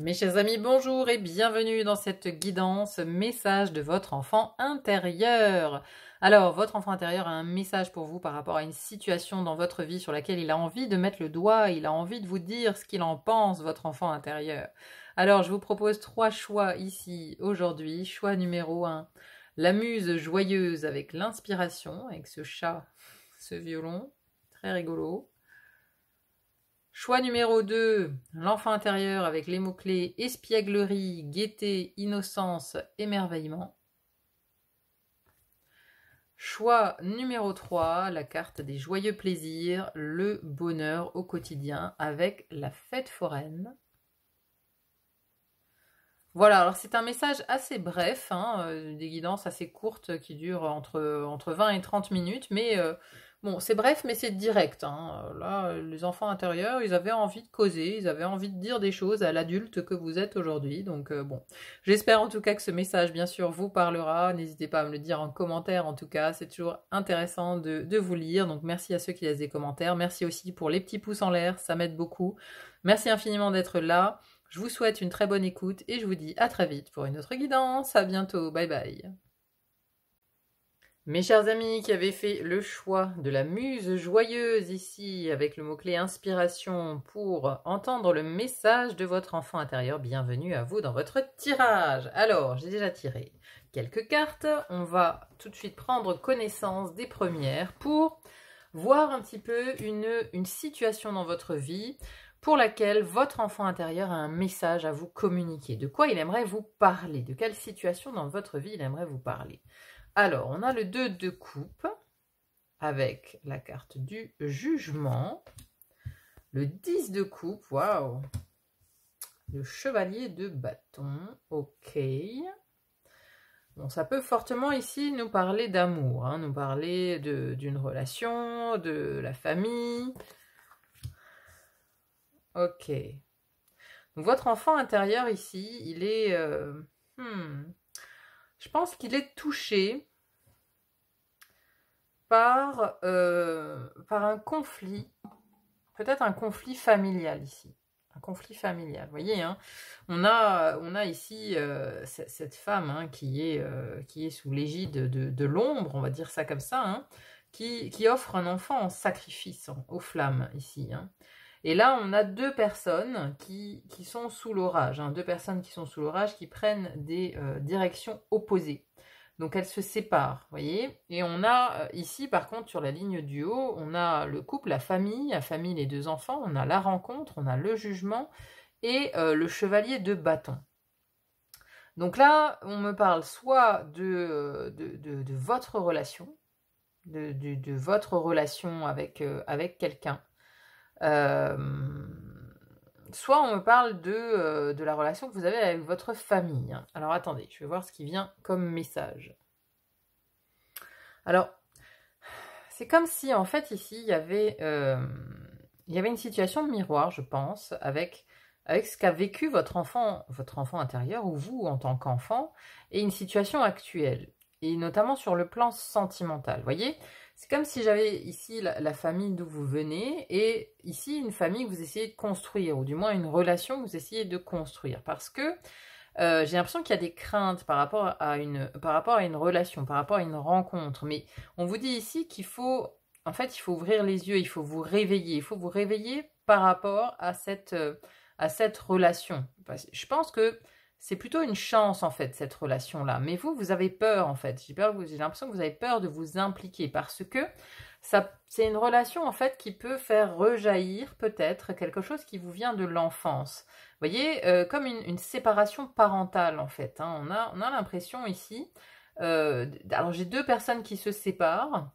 Mes chers amis, bonjour et bienvenue dans cette guidance message de votre enfant intérieur. Alors, votre enfant intérieur a un message pour vous par rapport à une situation dans votre vie sur laquelle il a envie de mettre le doigt, il a envie de vous dire ce qu'il en pense, votre enfant intérieur. Alors, je vous propose 3 choix ici aujourd'hui. Choix numéro 1, la muse joyeuse avec l'inspiration, avec ce chat, ce violon, très rigolo. Choix numéro 2, l'enfant intérieur avec les mots-clés espièglerie, gaieté, innocence, émerveillement. Choix numéro 3, la carte des joyeux plaisirs, le bonheur au quotidien avec la fête foraine. Voilà, alors c'est un message assez bref, des guidances assez courtes qui durent entre 20 et 30 minutes, mais bon, c'est bref, mais c'est direct. Là, les enfants intérieurs, ils avaient envie de causer, ils avaient envie de dire des choses à l'adulte que vous êtes aujourd'hui, donc bon. J'espère en tout cas que ce message, bien sûr, vous parlera, n'hésitez pas à me le dire en commentaire, en tout cas, c'est toujours intéressant de vous lire, donc merci à ceux qui laissent des commentaires, merci aussi pour les petits pouces en l'air, ça m'aide beaucoup. Merci infiniment d'être là. Je vous souhaite une très bonne écoute et je vous dis à très vite pour une autre guidance. À bientôt, bye bye. Mes chers amis qui avaient fait le choix de la muse joyeuse ici avec le mot-clé inspiration pour entendre le message de votre enfant intérieur, bienvenue à vous dans votre tirage. Alors, j'ai déjà tiré quelques cartes. On va tout de suite prendre connaissance des premières pour voir un petit peu une situation dans votre vie pour laquelle votre enfant intérieur a un message à vous communiquer. De quoi il aimerait vous parler? De quelle situation dans votre vie il aimerait vous parler? Alors, on a le 2 de coupe avec la carte du jugement. Le 10 de coupe, waouh! Le chevalier de bâton, ok. Bon, ça peut fortement ici nous parler d'amour, nous parler d'une relation, de la famille. Ok. Donc, votre enfant intérieur ici, il est... je pense qu'il est touché par un conflit, peut-être un conflit familial ici. Un conflit familial, vous voyez, on a ici cette femme qui est sous l'égide de l'ombre, on va dire ça comme ça, qui offre un enfant en sacrifice aux flammes ici. Et là, on a deux personnes qui sont sous l'orage, deux personnes qui sont sous l'orage, qui prennent des directions opposées. Donc, elles se séparent, vous voyez. Et on a ici, par contre, sur la ligne du haut, on a le couple, la famille, les deux enfants, on a la rencontre, on a le jugement et le chevalier de bâton. Donc là, on me parle soit de votre relation, de votre relation avec quelqu'un, soit on me parle de la relation que vous avez avec votre famille. Alors attendez, je vais voir ce qui vient comme message. Alors, c'est comme si en fait ici il y avait une situation de miroir, je pense, avec ce qu'a vécu votre enfant intérieur ou vous en tant qu'enfant et une situation actuelle, et notamment sur le plan sentimental. Vous voyez, c'est comme si j'avais ici la famille d'où vous venez et ici une famille que vous essayez de construire, ou du moins une relation que vous essayez de construire. Parce que j'ai l'impression qu'il y a des craintes par rapport à une relation, par rapport à une rencontre. Mais on vous dit ici qu'il faut, en fait, il faut ouvrir les yeux, il faut vous réveiller. Il faut vous réveiller par rapport à cette relation. Je pense que c'est plutôt une chance, en fait, cette relation-là. Mais vous avez peur, en fait. J'ai l'impression que vous avez peur de vous impliquer parce que c'est une relation, en fait, qui peut faire rejaillir, peut-être, quelque chose qui vous vient de l'enfance. Vous voyez, comme une séparation parentale, en fait. On a l'impression, ici... alors, j'ai deux personnes qui se séparent.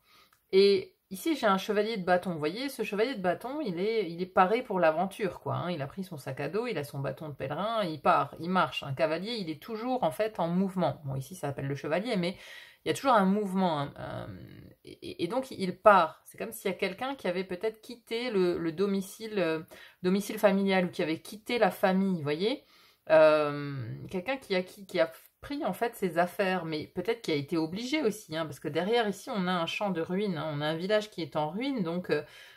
Et ici, j'ai un chevalier de bâton. Vous voyez, ce chevalier de bâton, il est paré pour l'aventure, quoi. Il a pris son sac à dos, il a son bâton de pèlerin, il part, il marche. Un cavalier, il est toujours, en fait, en mouvement. Bon, ici, ça s'appelle le chevalier, mais il y a toujours un mouvement. Et donc, il part. C'est comme s'il y a quelqu'un qui avait peut-être quitté le domicile familial ou qui avait quitté la famille, vous voyez. Quelqu'un qui a pris en fait ses affaires, mais peut-être qu'il a été obligé aussi, hein, parce que derrière ici on a un champ de ruines, hein, on a un village qui est en ruine, donc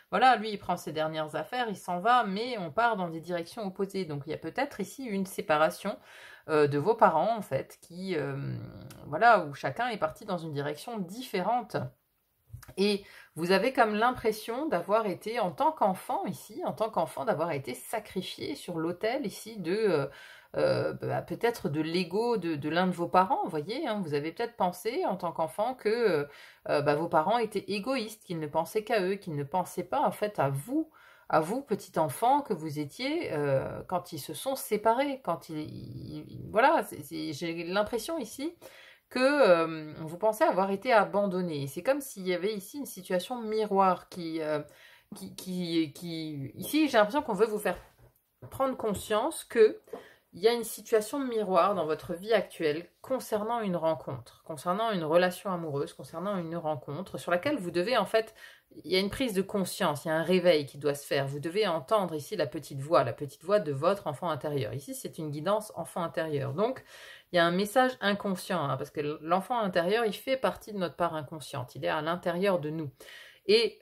voilà, lui il prend ses dernières affaires, il s'en va, mais on part dans des directions opposées, donc il y a peut-être ici une séparation de vos parents en fait, qui voilà, où chacun est parti dans une direction différente. Et vous avez comme l'impression d'avoir été, en tant qu'enfant ici, en tant qu'enfant, d'avoir été sacrifié sur l'autel ici de peut-être de l'ego de l'un de vos parents, vous voyez, hein, vous avez peut-être pensé en tant qu'enfant que vos parents étaient égoïstes, qu'ils ne pensaient qu'à eux, qu'ils ne pensaient pas en fait à vous, petit enfant, que vous étiez quand ils se sont séparés, quand voilà, j'ai l'impression ici que vous pensez avoir été abandonné. C'est comme s'il y avait ici une situation miroir ici, j'ai l'impression qu'on veut vous faire prendre conscience que il y a une situation miroir dans votre vie actuelle concernant une rencontre, concernant une relation amoureuse, concernant une rencontre sur laquelle vous devez en fait, il y a une prise de conscience, il y a un réveil qui doit se faire. Vous devez entendre ici la petite voix de votre enfant intérieur. Ici, c'est une guidance enfant intérieur. Donc, il y a un message inconscient, hein, parce que l'enfant intérieur, il fait partie de notre part inconsciente. Il est à l'intérieur de nous. Et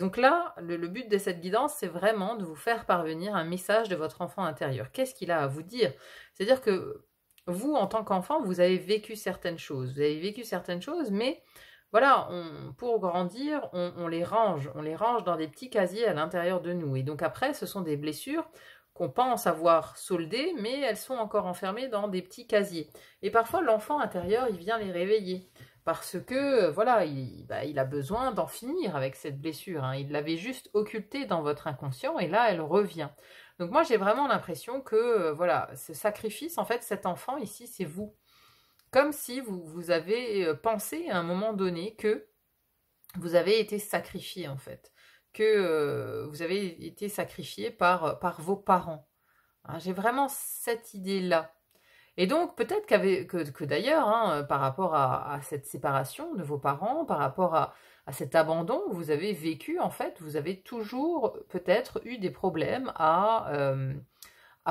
donc là, le but de cette guidance, c'est vraiment de vous faire parvenir un message de votre enfant intérieur. Qu'est-ce qu'il a à vous dire? C'est-à-dire que vous, en tant qu'enfant, vous avez vécu certaines choses. Vous avez vécu certaines choses, mais voilà, pour grandir, on les range. On les range dans des petits casiers à l'intérieur de nous. Et donc après, ce sont des blessures qu'on pense avoir soldées, mais elles sont encore enfermées dans des petits casiers. Et parfois, l'enfant intérieur, il vient les réveiller. Parce que, voilà, il a besoin d'en finir avec cette blessure, hein. Il l'avait juste occultée dans votre inconscient et là, elle revient. Donc moi, j'ai vraiment l'impression que, voilà, ce sacrifice, en fait, cet enfant ici, c'est vous. Comme si vous avez pensé à un moment donné que vous avez été sacrifié, en fait. Que vous avez été sacrifié par vos parents. Hein, j'ai vraiment cette idée-là. Et donc, peut-être que d'ailleurs, hein, par rapport à cette séparation de vos parents, par rapport à cet abandon que vous avez vécu, en fait, vous avez toujours peut-être eu des problèmes à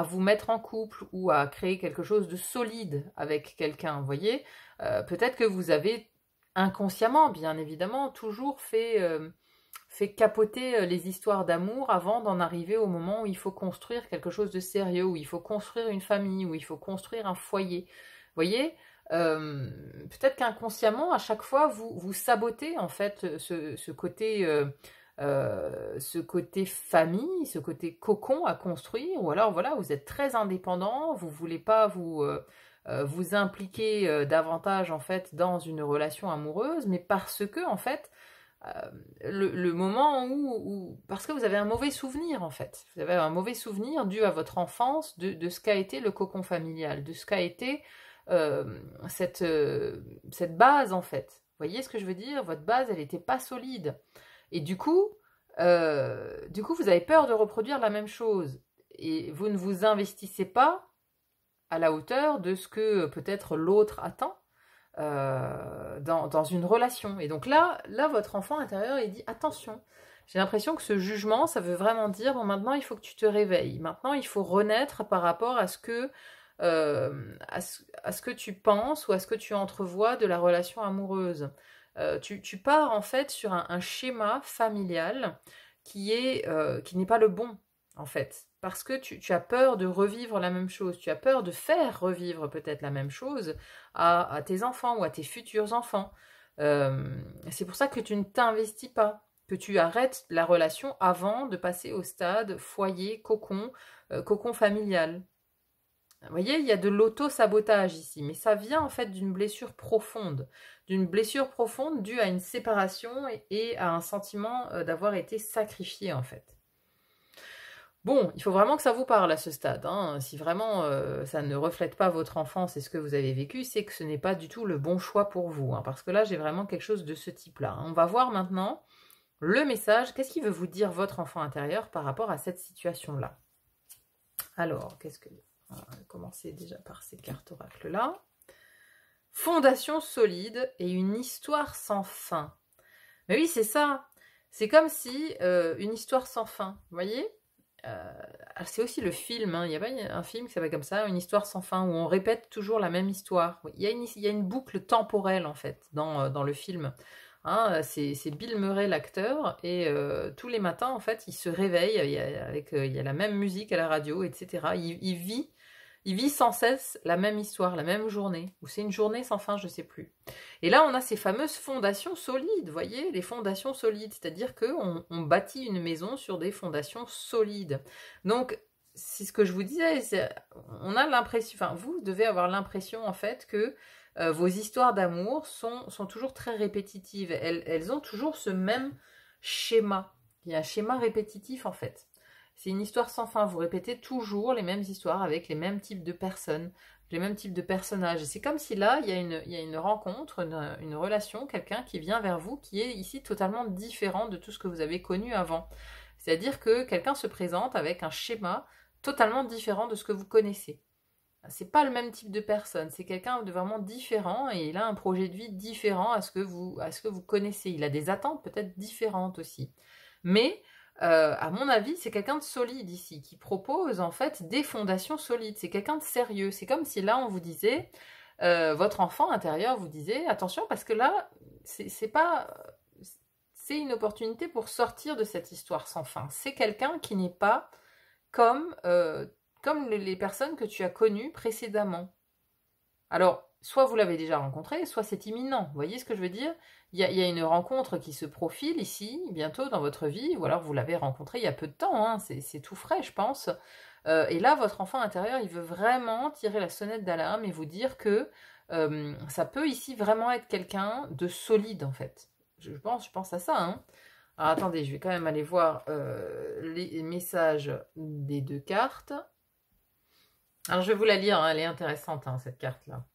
vous mettre en couple ou à créer quelque chose de solide avec quelqu'un, vous voyez. Peut-être que vous avez inconsciemment, bien évidemment, toujours fait capoter les histoires d'amour avant d'en arriver au moment où il faut construire quelque chose de sérieux, où il faut construire une famille, où il faut construire un foyer. Vous voyez, peut-être qu'inconsciemment, à chaque fois, vous sabotez en fait ce côté famille, ce côté cocon à construire, ou alors voilà, vous êtes très indépendant, vous voulez pas vous impliquer davantage en fait dans une relation amoureuse, mais parce que en fait le moment parce que vous avez un mauvais souvenir en fait, vous avez un mauvais souvenir dû à votre enfance de ce qu'a été le cocon familial, de ce qu'a été cette base en fait. Vous voyez ce que je veux dire? Votre base, elle n'était pas solide. Et du coup, vous avez peur de reproduire la même chose. Et vous ne vous investissez pas à la hauteur de ce que peut-être l'autre attend dans une relation. Et donc là, votre enfant intérieur, il dit attention. J'ai l'impression que ce jugement, ça veut vraiment dire bon, maintenant il faut que tu te réveilles. Maintenant il faut renaître par rapport à ce que tu penses ou à ce que tu entrevois de la relation amoureuse. Tu pars en fait sur un schéma familial qui n'est pas le bon en fait. Parce que tu as peur de revivre la même chose, tu as peur de faire revivre peut-être la même chose à tes enfants ou à tes futurs enfants. C'est pour ça que tu ne t'investis pas, que tu arrêtes la relation avant de passer au stade foyer, cocon familial. Vous voyez, il y a de l'auto-sabotage ici, mais ça vient en fait d'une blessure profonde due à une séparation et à un sentiment d'avoir été sacrifié en fait. Bon, il faut vraiment que ça vous parle à ce stade, hein. Si vraiment ça ne reflète pas votre enfance et ce que vous avez vécu, c'est que ce n'est pas du tout le bon choix pour vous, hein, parce que là, j'ai vraiment quelque chose de ce type-là. On va voir maintenant le message. Qu'est-ce qu'il veut vous dire votre enfant intérieur par rapport à cette situation-là? Alors, on va commencer déjà par ces cartes oracles-là. Fondation solide et une histoire sans fin. Mais oui, c'est ça. C'est comme si une histoire sans fin, vous voyez? c'est aussi le film, hein. Il y a pas un film qui s'appelle comme ça, Une histoire sans fin, où on répète toujours la même histoire. Il y a une boucle temporelle, en fait, dans le film. Hein, c'est Bill Murray, l'acteur, et tous les matins, en fait, il se réveille, il y a la même musique à la radio, etc. Il vit sans cesse la même histoire, la même journée, ou c'est une journée sans fin, je sais plus. Et là, on a ces fameuses fondations solides, vous voyez, les fondations solides, c'est-à-dire qu'on bâtit une maison sur des fondations solides. Donc, c'est ce que je vous disais, on a l'impression, enfin, vous devez avoir l'impression, en fait, que vos histoires d'amour sont toujours très répétitives. Elles ont toujours ce même schéma. Il y a un schéma répétitif, en fait. C'est une histoire sans fin. Vous répétez toujours les mêmes histoires avec les mêmes types de personnes, les mêmes types de personnages. Et c'est comme si là, il y a une rencontre, une relation, quelqu'un qui vient vers vous, qui est ici totalement différent de tout ce que vous avez connu avant. C'est-à-dire que quelqu'un se présente avec un schéma totalement différent de ce que vous connaissez. C'est pas le même type de personne, c'est quelqu'un de vraiment différent et il a un projet de vie différent à ce que vous connaissez. Il a des attentes peut-être différentes aussi. Mais à mon avis, c'est quelqu'un de solide ici, qui propose en fait des fondations solides. C'est quelqu'un de sérieux. C'est comme si là, on vous disait, votre enfant intérieur vous disait, attention, parce que là, c'est une opportunité pour sortir de cette histoire sans fin. C'est quelqu'un qui n'est pas comme, comme les personnes que tu as connues précédemment. Alors, soit vous l'avez déjà rencontré, soit c'est imminent. Vous voyez ce que je veux dire? Il y a une rencontre qui se profile ici, bientôt dans votre vie, ou alors vous l'avez rencontré il y a peu de temps, hein, c'est tout frais, je pense. Et là, votre enfant intérieur, il veut vraiment tirer la sonnette d'alarme et vous dire que ça peut ici vraiment être quelqu'un de solide, en fait. Je pense à ça, hein. Alors attendez, je vais quand même aller voir les messages des deux cartes. Alors je vais vous la lire, hein, elle est intéressante, hein, cette carte-là.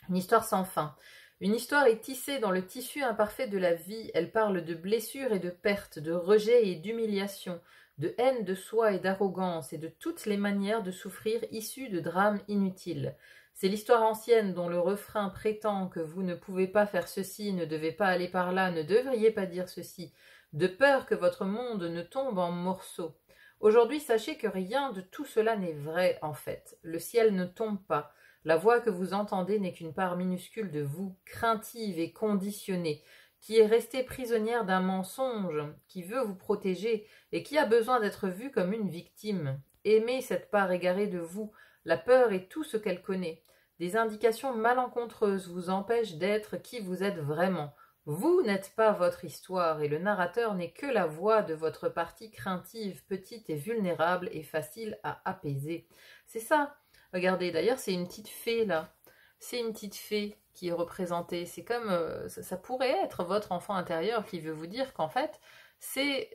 Une histoire sans fin. Une histoire est tissée dans le tissu imparfait de la vie. Elle parle de blessures et de pertes, de rejet et d'humiliation, de haine de soi et d'arrogance, et de toutes les manières de souffrir issues de drames inutiles. C'est l'histoire ancienne dont le refrain prétend que vous ne pouvez pas faire ceci, ne devez pas aller par là, ne devriez pas dire ceci, de peur que votre monde ne tombe en morceaux. Aujourd'hui, sachez que rien de tout cela n'est vrai, en fait. Le ciel ne tombe pas. La voix que vous entendez n'est qu'une part minuscule de vous, craintive et conditionnée, qui est restée prisonnière d'un mensonge, qui veut vous protéger et qui a besoin d'être vue comme une victime. Aimez cette part égarée de vous. La peur est tout ce qu'elle connaît. Des indications malencontreuses vous empêchent d'être qui vous êtes vraiment. Vous n'êtes pas votre histoire et le narrateur n'est que la voix de votre partie craintive, petite et vulnérable et facile à apaiser. C'est ça. Regardez, d'ailleurs, c'est une petite fée, là. C'est une petite fée qui est représentée. C'est comme... ça pourrait être votre enfant intérieur qui veut vous dire qu'en fait, c'est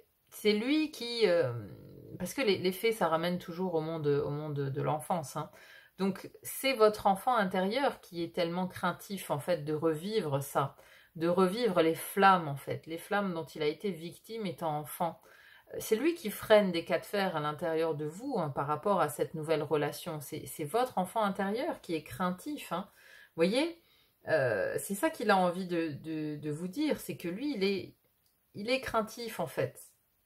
lui qui... parce que les fées, ça ramène toujours au monde de l'enfance, hein. Donc, c'est votre enfant intérieur qui est tellement craintif, en fait, de revivre ça. De revivre les flammes, en fait. Les flammes dont il a été victime étant enfant. C'est lui qui freine des cas de fer à l'intérieur de vous, hein, par rapport à cette nouvelle relation. C'est votre enfant intérieur qui est craintif, hein. Vous voyez, c'est ça qu'il a envie de vous dire, c'est que lui, il est craintif en fait.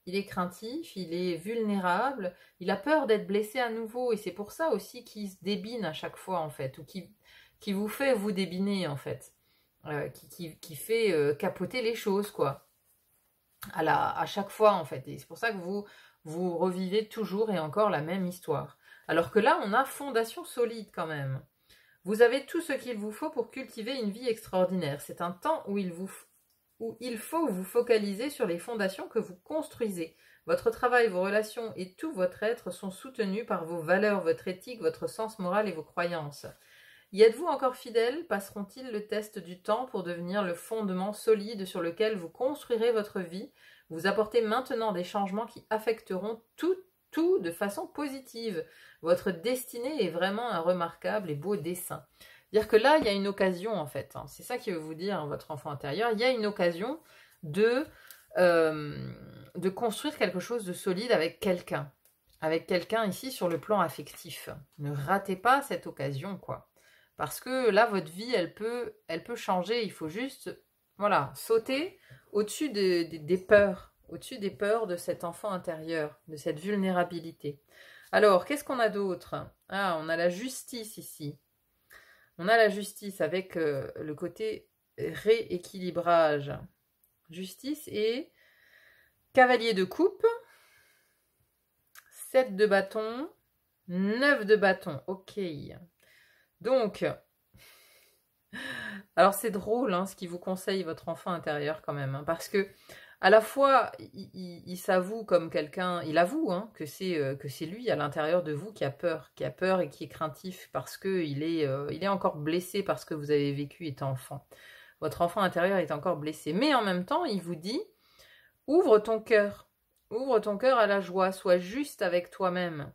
Il est craintif, il est vulnérable, il a peur d'être blessé à nouveau, et c'est pour ça aussi qu'il se débine à chaque fois en fait, ou qui vous fait vous débiner en fait, qui fait capoter les choses quoi. À chaque fois en fait, et c'est pour ça que vous revivez toujours et encore la même histoire. Alors que là, on a fondation solide quand même. Vous avez tout ce qu'il vous faut pour cultiver une vie extraordinaire. C'est un temps où il faut vous focaliser sur les fondations que vous construisez. Votre travail, vos relations et tout votre être sont soutenus par vos valeurs, votre éthique, votre sens moral et vos croyances. Y êtes-vous encore fidèle? Passeront-ils le test du temps pour devenir le fondement solide sur lequel vous construirez votre vie? Vous apportez maintenant des changements qui affecteront tout de façon positive. Votre destinée est vraiment un remarquable et beau dessin. C'est-à-dire que là, il y a une occasion en fait. Hein. C'est ça qui veut vous dire, hein, votre enfant intérieur. Il y a une occasion de construire quelque chose de solide avec quelqu'un. Avec quelqu'un ici sur le plan affectif. Ne ratez pas cette occasion, quoi. Parce que là, votre vie, elle peut changer. Il faut juste, voilà, sauter au-dessus des peurs. au-dessus des peurs de cet enfant intérieur, de cette vulnérabilité. Alors, qu'est-ce qu'on a d'autre? Ah, on a la justice ici. On a la justice avec le côté rééquilibrage. Justice et cavalier de coupe, 7 de bâton, 9 de bâton. Ok. Donc, alors c'est drôle hein, ce qu'il vous conseille votre enfant intérieur quand même, hein, parce que à la fois il s'avoue comme quelqu'un, il avoue hein, que c'est lui à l'intérieur de vous qui a peur et qui est craintif parce que il est encore blessé par ce que vous avez vécu étant enfant. Votre enfant intérieur est encore blessé, mais en même temps il vous dit ouvre ton cœur à la joie, sois juste avec toi-même,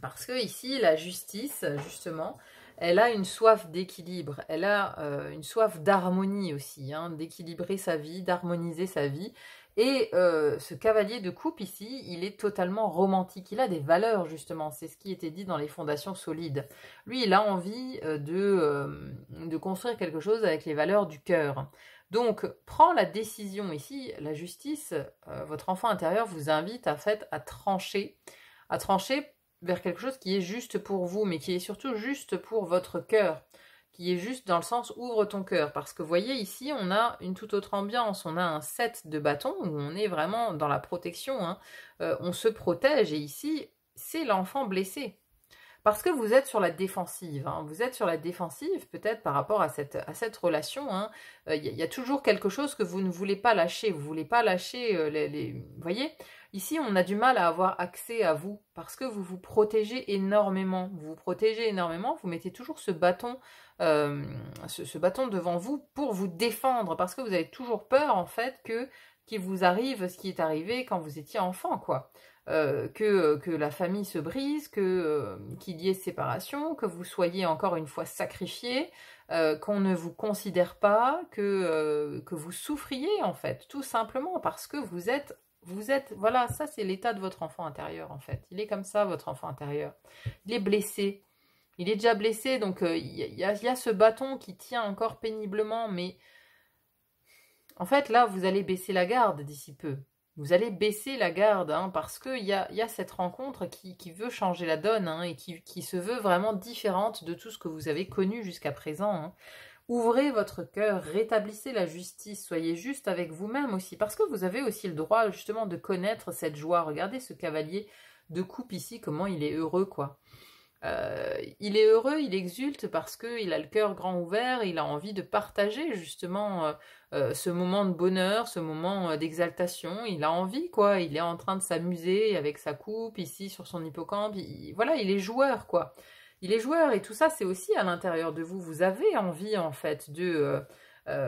parce que ici la justice justement, elle a une soif d'équilibre, elle a une soif d'harmonie aussi, hein, d'équilibrer sa vie, d'harmoniser sa vie. Et ce cavalier de coupe ici, il est totalement romantique, il a des valeurs justement, c'est ce qui était dit dans les fondations solides. Lui, il a envie de construire quelque chose avec les valeurs du cœur. Donc, prends la décision ici, la justice, votre enfant intérieur vous invite en fait à trancher vers quelque chose qui est juste pour vous, mais qui est surtout juste pour votre cœur, qui est juste dans le sens ouvre ton cœur, parce que vous voyez ici on a une toute autre ambiance, on a un 7 de bâton où on est vraiment dans la protection, hein. On se protège et ici c'est l'enfant blessé. Parce que vous êtes sur la défensive, hein. Vous êtes sur la défensive peut-être par rapport à cette relation. Hein. Y a toujours quelque chose que vous ne voulez pas lâcher. Vous ne voulez pas lâcher Vous voyez, ici on a du mal à avoir accès à vous parce que vous vous protégez énormément. Vous vous protégez énormément, vous mettez toujours ce bâton, ce bâton devant vous pour vous défendre parce que vous avez toujours peur en fait qu'il vous arrive ce qui est arrivé quand vous étiez enfant, quoi. Que la famille se brise, qu'il y ait séparation, que vous soyez encore une fois sacrifié, qu'on ne vous considère pas, que vous souffriez en fait, tout simplement parce que vous êtes, voilà, ça c'est l'état de votre enfant intérieur en fait. Il est comme ça, votre enfant intérieur. Il est blessé. Il est déjà blessé, donc y a ce bâton qui tient encore péniblement, mais en fait là, vous allez baisser la garde d'ici peu. Vous allez baisser la garde, hein, parce qu'il y a cette rencontre qui veut changer la donne, hein, et qui se veut vraiment différente de tout ce que vous avez connu jusqu'à présent. Hein. Ouvrez votre cœur, rétablissez la justice, soyez juste avec vous-même aussi, parce que vous avez aussi le droit justement de connaître cette joie. Regardez ce cavalier de coupe ici, comment il est heureux, quoi. Il est heureux, il exulte parce qu'il a le cœur grand ouvert, il a envie de partager justement ce moment de bonheur, ce moment d'exaltation, il a envie quoi, il est en train de s'amuser avec sa coupe ici sur son hippocampe, voilà, il est joueur quoi. Il est joueur et tout ça c'est aussi à l'intérieur de vous, vous avez envie en fait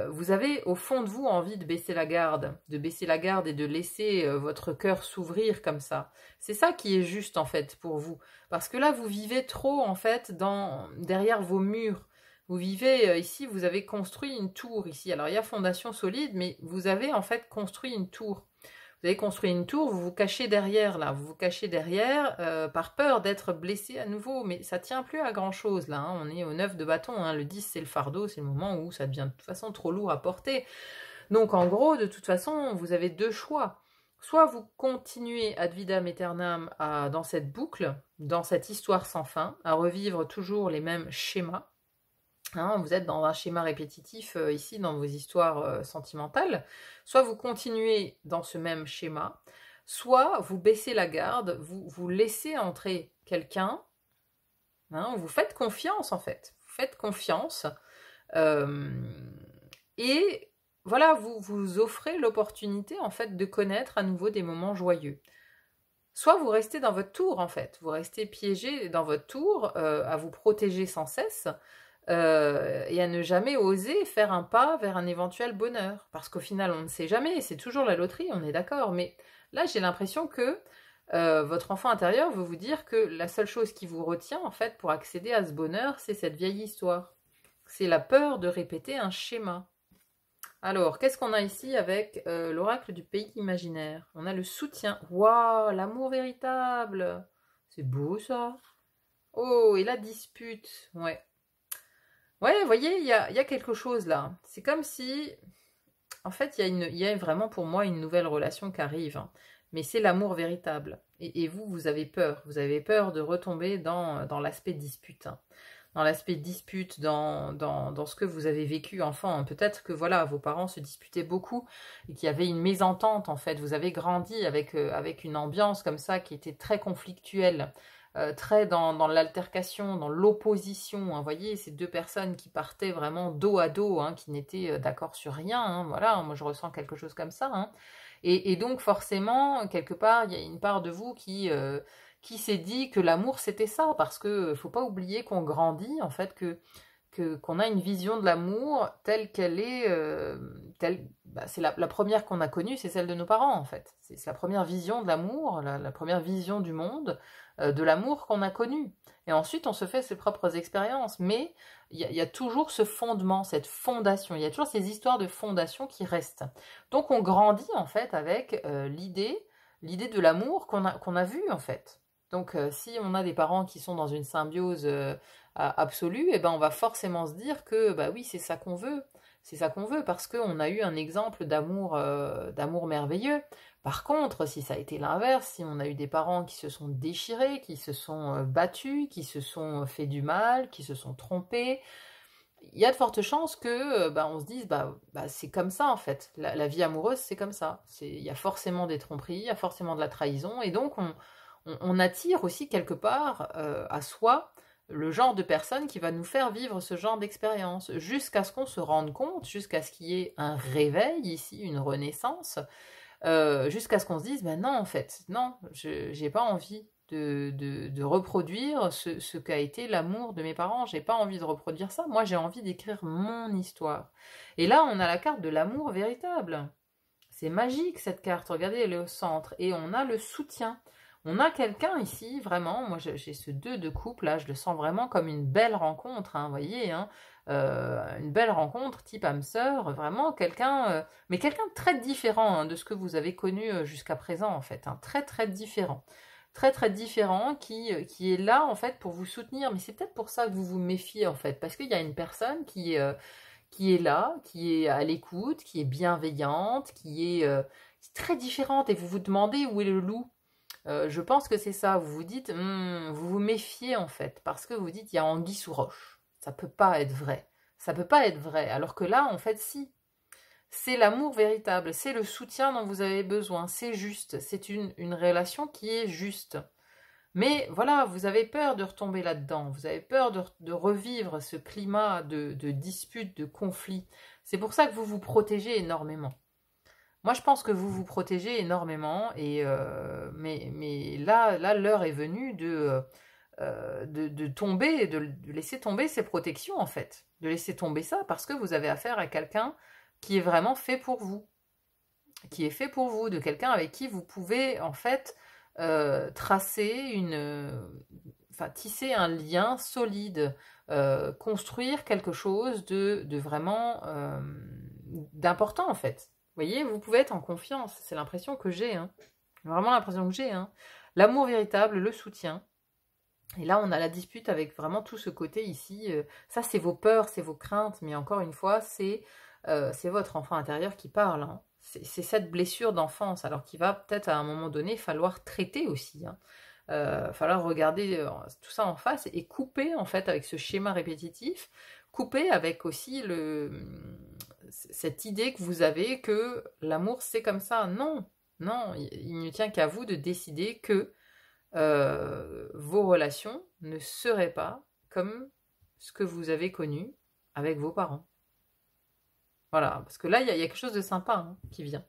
vous avez au fond de vous envie de baisser la garde et de laisser votre cœur s'ouvrir comme ça. C'est ça qui est juste en fait pour vous. Parce que là, vous vivez trop en fait derrière vos murs. Vous vivez ici, vous avez construit une tour ici. Alors il y a fondation solide, mais vous avez en fait construit une tour. Vous avez construit une tour, vous vous cachez derrière là, vous vous cachez derrière par peur d'être blessé à nouveau, mais ça tient plus à grand chose là, hein. On est au 9 de bâton, hein. Le 10 c'est le fardeau, c'est le moment où ça devient de toute façon trop lourd à porter. Donc en gros, de toute façon, vous avez deux choix. Soit vous continuez ad vitam aeternam dans cette boucle, dans cette histoire sans fin, à revivre toujours les mêmes schémas. Hein, vous êtes dans un schéma répétitif ici dans vos histoires sentimentales. Soit vous continuez dans ce même schéma, soit vous baissez la garde, vous laissez entrer quelqu'un, hein, vous faites confiance en fait. Vous faites confiance et voilà, vous offrez l'opportunité en fait de connaître à nouveau des moments joyeux. Soit vous restez dans votre tour en fait, vous restez piégé dans votre tour à vous protéger sans cesse et à ne jamais oser faire un pas vers un éventuel bonheur. Parce qu'au final on ne sait jamais, c'est toujours la loterie, on est d'accord, mais là j'ai l'impression que votre enfant intérieur veut vous dire que la seule chose qui vous retient en fait pour accéder à ce bonheur, c'est cette vieille histoire. C'est la peur de répéter un schéma. Alors, qu'est-ce qu'on a ici avec l'oracle du pays imaginaire? On a le soutien. Waouh, l'amour véritable. C'est beau ça. Oh, et la dispute. Ouais. Ouais, vous voyez, il y a quelque chose là. C'est comme si En fait, il y a vraiment pour moi une nouvelle relation qui arrive, hein. Mais c'est l'amour véritable. Et vous, vous avez peur. Vous avez peur de retomber dans l'aspect dispute, hein. Dans l'aspect dispute, dans ce que vous avez vécu enfant, hein. Peut-être que voilà, vos parents se disputaient beaucoup et qu'il y avait une mésentente en fait. Vous avez grandi avec une ambiance comme ça qui était très conflictuelle, très dans l'altercation, dans l'opposition, hein. Vous voyez, ces deux personnes qui partaient vraiment dos à dos, hein, qui n'étaient d'accord sur rien, hein. Voilà, moi je ressens quelque chose comme ça, hein. Et donc forcément, quelque part, il y a une part de vous qui s'est dit que l'amour c'était ça, parce que faut pas oublier qu'on grandit, en fait, qu'on a une vision de l'amour telle qu'elle est, c'est la première qu'on a connue, c'est celle de nos parents, en fait. C'est la première vision de l'amour, la première vision du monde, de l'amour qu'on a connu. Et ensuite, on se fait ses propres expériences. Mais il y a toujours ce fondement, cette fondation. Il y a toujours ces histoires de fondation qui restent. Donc, on grandit, en fait, avec l'idée de l'amour qu'on a vu, en fait. Donc, si on a des parents qui sont dans une symbiose absolue, eh ben, on va forcément se dire que, bah oui, c'est ça qu'on veut. C'est ça qu'on veut, parce qu'on a eu un exemple d'amour merveilleux. Par contre, si ça a été l'inverse, si on a eu des parents qui se sont déchirés, qui se sont battus, qui se sont fait du mal, qui se sont trompés, il y a de fortes chances que on se dise c'est comme ça en fait. La vie amoureuse, c'est comme ça. Il y a forcément des tromperies, il y a forcément de la trahison, et donc on attire aussi quelque part à soi le genre de personne qui va nous faire vivre ce genre d'expérience, jusqu'à ce qu'on se rende compte, jusqu'à ce qu'il y ait un réveil ici, une renaissance, jusqu'à ce qu'on se dise, ben non, en fait, non, j'ai pas envie de reproduire ce qu'a été l'amour de mes parents, j'ai pas envie de reproduire ça, moi j'ai envie d'écrire mon histoire. Et là, on a la carte de l'amour véritable. C'est magique cette carte, regardez, elle est au centre, et on a le soutien. On a quelqu'un ici, vraiment, moi j'ai ce 2 de couple, là, je le sens vraiment comme une belle rencontre, hein, vous voyez, hein, une belle rencontre type âme sœur, vraiment quelqu'un, mais quelqu'un de très différent, hein, de ce que vous avez connu jusqu'à présent, en fait, hein, très très différent. Très très différent, qui est là, en fait, pour vous soutenir, mais c'est peut-être pour ça que vous vous méfiez, en fait, parce qu'il y a une personne qui est là, qui est à l'écoute, qui est bienveillante, qui est très différente, et vous vous demandez où est le loup. Je pense que c'est ça, vous vous dites, vous vous méfiez en fait, parce que vous dites, il y a anguille sous roche, ça peut pas être vrai, ça peut pas être vrai, alors que là, en fait, si, c'est l'amour véritable, c'est le soutien dont vous avez besoin, c'est juste, c'est une relation qui est juste. Mais voilà, vous avez peur de retomber là-dedans, vous avez peur de revivre ce climat de dispute, de conflit, c'est pour ça que vous vous protégez énormément. Moi, je pense que vous vous protégez énormément, mais là, l'heure est venue de tomber, de laisser tomber ces protections, en fait. De laisser tomber ça, parce que vous avez affaire à quelqu'un qui est vraiment fait pour vous. Qui est fait pour vous, de quelqu'un avec qui vous pouvez, en fait, tisser un lien solide, construire quelque chose de vraiment d'important, en fait. Vous voyez, vous pouvez être en confiance, c'est l'impression que j'ai, hein. Vraiment l'impression que j'ai, hein. L'amour véritable, le soutien. Et là, on a la dispute avec vraiment tout ce côté ici. Ça, c'est vos peurs, c'est vos craintes, mais encore une fois, c'est votre enfant intérieur qui parle, hein. C'est cette blessure d'enfance, alors qu'il va peut-être à un moment donné falloir traiter aussi, hein. Falloir regarder tout ça en face et couper en fait avec ce schéma répétitif, couper avec aussi cette idée que vous avez que l'amour c'est comme ça. Non, non, il ne tient qu'à vous de décider que vos relations ne seraient pas comme ce que vous avez connu avec vos parents. Voilà, parce que là, il y a quelque chose de sympa, hein, qui vient.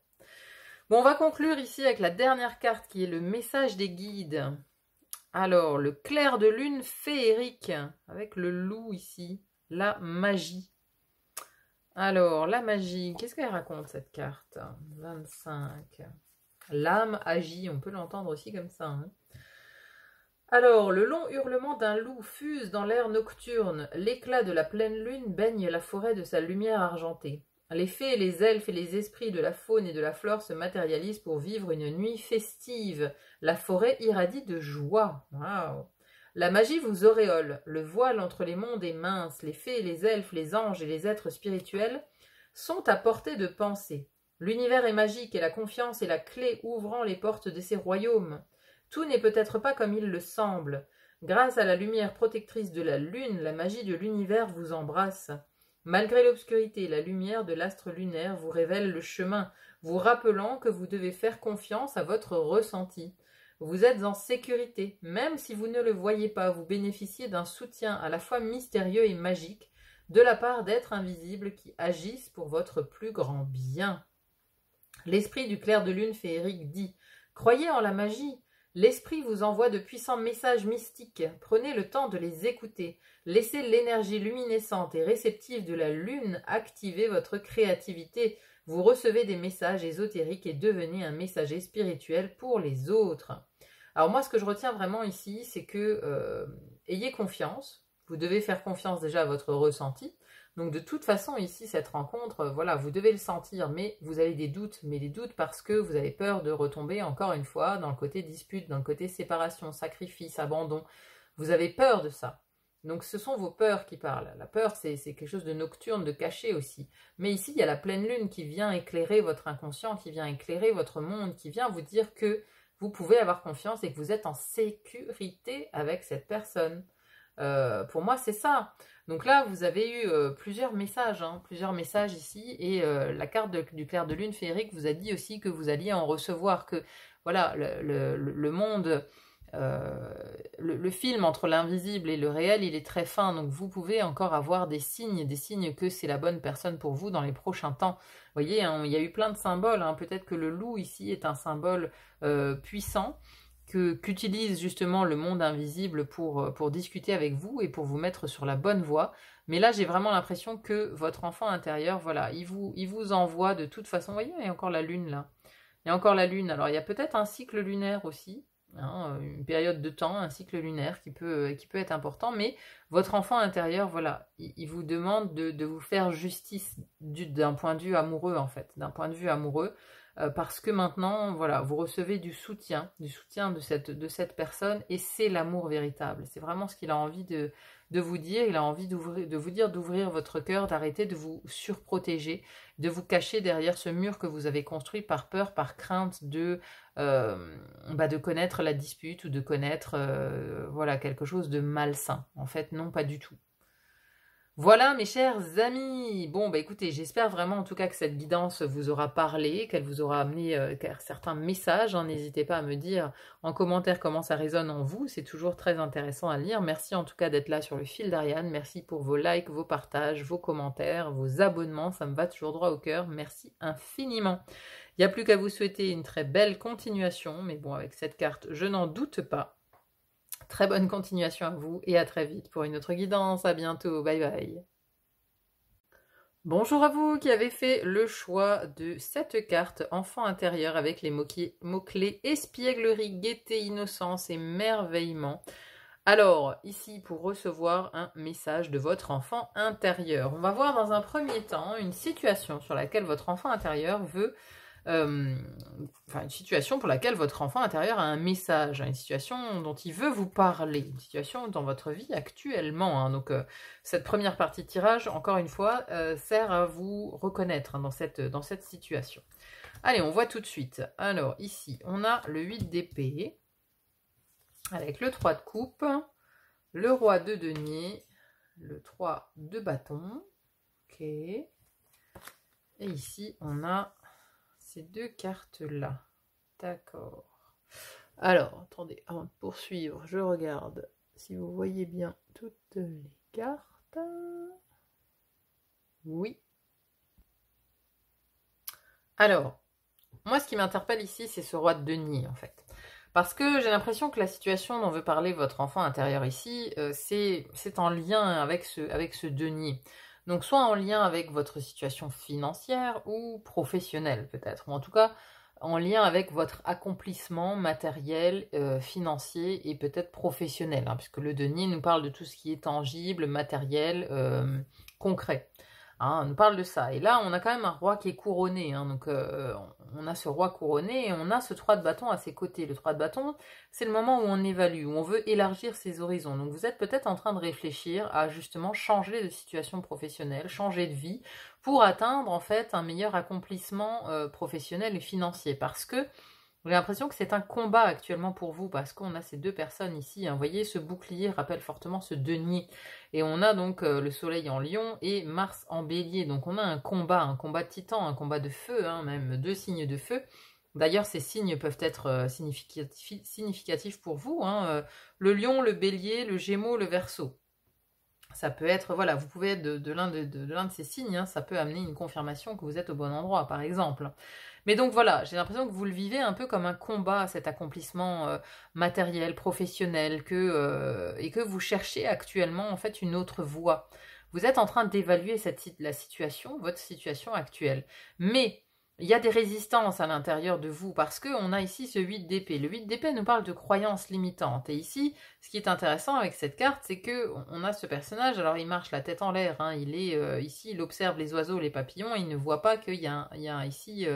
Bon, on va conclure ici avec la dernière carte qui est le message des guides. Alors, le clair de lune féerique, avec le loup ici, la magie. Alors, la magie, qu'est-ce qu'elle raconte cette carte? 25. L'âme agit, on peut l'entendre aussi comme ça, hein. Alors, le long hurlement d'un loup fuse dans l'air nocturne, l'éclat de la pleine lune baigne la forêt de sa lumière argentée. Les fées, les elfes et les esprits de la faune et de la flore se matérialisent pour vivre une nuit festive. La forêt irradie de joie. Waouh! La magie vous auréole. Le voile entre les mondes est mince. Les fées, les elfes, les anges et les êtres spirituels sont à portée de pensée. L'univers est magique et la confiance est la clé ouvrant les portes de ces royaumes. Tout n'est peut-être pas comme il le semble. Grâce à la lumière protectrice de la lune, la magie de l'univers vous embrasse. Malgré l'obscurité, la lumière de l'astre lunaire vous révèle le chemin, vous rappelant que vous devez faire confiance à votre ressenti. Vous êtes en sécurité, même si vous ne le voyez pas, vous bénéficiez d'un soutien à la fois mystérieux et magique de la part d'êtres invisibles qui agissent pour votre plus grand bien. L'esprit du clair de lune féerique dit « Croyez en la magie !» L'esprit vous envoie de puissants messages mystiques. Prenez le temps de les écouter. Laissez l'énergie luminescente et réceptive de la lune activer votre créativité. Vous recevez des messages ésotériques et devenez un messager spirituel pour les autres. Alors moi, ce que je retiens vraiment ici, c'est que ayez confiance. Vous devez faire confiance déjà à votre ressenti. Donc de toute façon, ici, cette rencontre, voilà, vous devez le sentir, mais vous avez des doutes. Mais des doutes parce que vous avez peur de retomber, encore une fois, dans le côté dispute, dans le côté séparation, sacrifice, abandon. Vous avez peur de ça. Donc ce sont vos peurs qui parlent. La peur, c'est quelque chose de nocturne, de caché aussi. Mais ici, il y a la pleine lune qui vient éclairer votre inconscient, qui vient éclairer votre monde, qui vient vous dire que vous pouvez avoir confiance et que vous êtes en sécurité avec cette personne. Pour moi, c'est ça. Donc là, vous avez eu plusieurs messages ici, et la carte du clair de lune féerique vous a dit aussi que vous alliez en recevoir, que voilà, le monde, le film entre l'invisible et le réel, il est très fin, donc vous pouvez encore avoir des signes que c'est la bonne personne pour vous dans les prochains temps. Vous voyez, hein, il y a eu plein de symboles, hein. Peut-être que le loup ici est un symbole puissant, qu'utilise justement le monde invisible pour discuter avec vous et pour vous mettre sur la bonne voie. Mais là, j'ai vraiment l'impression que votre enfant intérieur, voilà, il vous envoie de toute façon. Vous voyez, il y a encore la lune là. Il y a encore la lune. Alors, il y a peut-être un cycle lunaire aussi, hein, une période de temps, un cycle lunaire qui peut être important. Mais votre enfant intérieur, voilà, il vous demande de vous faire justice d'un point de vue amoureux, en fait. D'un point de vue amoureux. Parce que maintenant, voilà, vous recevez du soutien de cette personne, et c'est l'amour véritable. C'est vraiment ce qu'il a envie de vous dire. Il a envie de vous dire d'ouvrir votre cœur, d'arrêter de vous surprotéger, de vous cacher derrière ce mur que vous avez construit par peur, par crainte de connaître la dispute ou de connaître voilà, quelque chose de malsain. En fait, non, pas du tout. Voilà mes chers amis, bon bah écoutez, j'espère vraiment en tout cas que cette guidance vous aura parlé, qu'elle vous aura amené certains messages, hein. N'hésitez pas à me dire en commentaire comment ça résonne en vous, c'est toujours très intéressant à lire. Merci en tout cas d'être là sur le fil d'Ariane, merci pour vos likes, vos partages, vos commentaires, vos abonnements, ça me va toujours droit au cœur, merci infiniment. Il n'y a plus qu'à vous souhaiter une très belle continuation, mais bon avec cette carte je n'en doute pas. Très bonne continuation à vous et à très vite pour une autre guidance. À bientôt. Bye bye. Bonjour à vous qui avez fait le choix de cette carte enfant intérieur avec les mots-clés espièglerie, gaieté, innocence et merveillement. Alors, ici pour recevoir un message de votre enfant intérieur. On va voir dans un premier temps une situation sur laquelle votre enfant intérieur veut... une situation pour laquelle votre enfant intérieur a un message, une situation dont il veut vous parler, une situation dans votre vie actuellement, hein. Donc cette première partie de tirage, encore une fois, sert à vous reconnaître, hein, dans cette situation. Allez, on voit tout de suite. Alors ici, on a le 8 d'épée, avec le 3 de coupe, le roi de denier, le 3 de bâton, ok, et ici on a ces deux cartes-là. D'accord. Alors, attendez, avant de poursuivre, je regarde si vous voyez bien toutes les cartes. Oui. Alors, moi, ce qui m'interpelle ici, c'est ce roi de denier, en fait. Parce que j'ai l'impression que la situation dont veut parler votre enfant intérieur ici, c'est en lien avec ce denier. Donc soit en lien avec votre situation financière ou professionnelle peut-être, ou en tout cas en lien avec votre accomplissement matériel, financier et peut-être professionnel, hein, puisque le denier nous parle de tout ce qui est tangible, matériel, concret. Hein, on nous parle de ça. Et là, on a quand même un roi qui est couronné. Hein, donc, on a ce roi couronné et on a ce 3 de bâton à ses côtés. Le 3 de bâton, c'est le moment où on évalue, où on veut élargir ses horizons. Donc, vous êtes peut-être en train de réfléchir à justement changer de situation professionnelle, changer de vie, pour atteindre en fait un meilleur accomplissement professionnel et financier. Parce que j'ai l'impression que c'est un combat actuellement pour vous, parce qu'on a ces deux personnes ici. Hein, vous voyez, ce bouclier rappelle fortement ce denier. Et on a donc le soleil en lion et Mars en bélier. Donc on a un combat de titan, un combat de feu, hein, même 2 signes de feu. D'ailleurs, ces signes peuvent être significatifs pour vous. Hein, le lion, le bélier, le gémeaux, le verseau. Ça peut être, voilà, vous pouvez être de l'un de ces signes, hein, ça peut amener une confirmation que vous êtes au bon endroit, par exemple. Mais donc voilà, j'ai l'impression que vous le vivez un peu comme un combat, cet accomplissement matériel, professionnel, et que vous cherchez actuellement en fait une autre voie. Vous êtes en train d'évaluer la situation, votre situation actuelle. Mais il y a des résistances à l'intérieur de vous parce qu'on a ici ce 8 d'épée. Le 8 d'épée nous parle de croyances limitantes. Et ici, ce qui est intéressant avec cette carte, c'est que on a ce personnage, alors il marche la tête en l'air, hein, il est ici, il observe les oiseaux, les papillons, il ne voit pas qu'il y a ici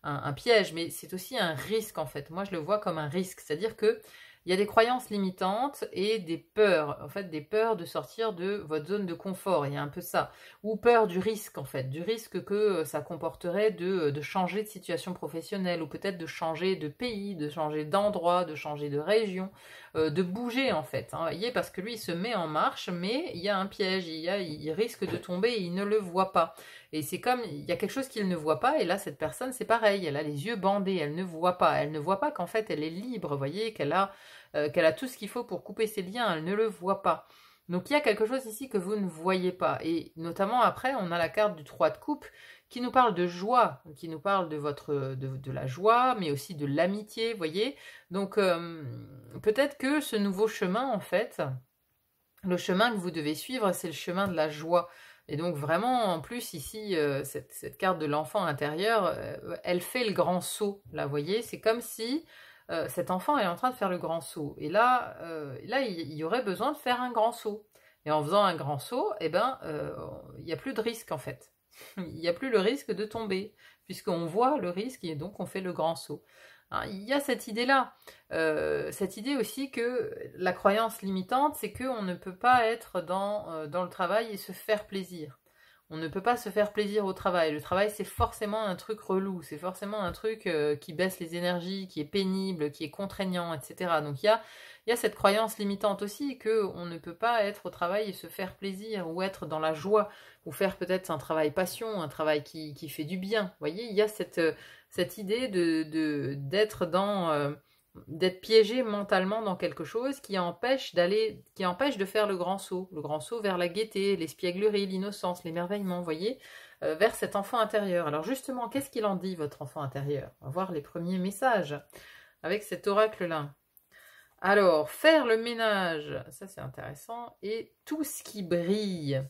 un piège, mais c'est aussi un risque en fait. Moi je le vois comme un risque, c'est-à-dire que il y a des croyances limitantes et des peurs, en fait des peurs de sortir de votre zone de confort, il y a un peu ça, ou peur du risque en fait, du risque que ça comporterait de changer de situation professionnelle, ou peut-être de changer de pays, de changer d'endroit, de changer de région, de bouger en fait, hein, voyez, parce que lui il se met en marche, mais il y a un piège, il risque de tomber et il ne le voit pas. Et c'est comme, il y a quelque chose qu'il ne voit pas, et là, cette personne, c'est pareil, elle a les yeux bandés, elle ne voit pas qu'en fait, elle est libre, vous voyez, qu'elle a tout ce qu'il faut pour couper ses liens, elle ne le voit pas. Donc il y a quelque chose ici que vous ne voyez pas, et notamment après, on a la carte du 3 de coupe, qui nous parle de joie, qui nous parle de la joie, mais aussi de l'amitié, vous voyez. Donc peut-être que ce nouveau chemin, en fait, le chemin que vous devez suivre, c'est le chemin de la joie. Et donc vraiment, en plus, ici, cette carte de l'enfant intérieur, elle fait le grand saut. Là, vous voyez, c'est comme si cet enfant est en train de faire le grand saut. Et là, il y aurait besoin de faire un grand saut. Et en faisant un grand saut, eh ben, il n'y a plus de risque, en fait. Il n'y a plus le risque de tomber, puisqu'on voit le risque et donc on fait le grand saut. Hein, il y a cette idée-là. Cette idée aussi que la croyance limitante, c'est qu'on ne peut pas être dans le travail et se faire plaisir. On ne peut pas se faire plaisir au travail. Le travail, c'est forcément un truc relou, c'est forcément un truc qui baisse les énergies, qui est pénible, qui est contraignant, etc. Donc il y a cette croyance limitante aussi qu'on ne peut pas être au travail et se faire plaisir, ou être dans la joie, ou faire peut-être un travail passion, un travail qui fait du bien. Vous voyez, il y a cette idée d'être piégé mentalement dans quelque chose qui empêche de faire le grand saut vers la gaieté, l'espièglerie, l'innocence, l'émerveillement, vous voyez, vers cet enfant intérieur. Alors justement, qu'est-ce qu'il en dit, votre enfant intérieur? On va voir les premiers messages avec cet oracle-là. Alors, faire le ménage, ça c'est intéressant, et tout ce qui brille.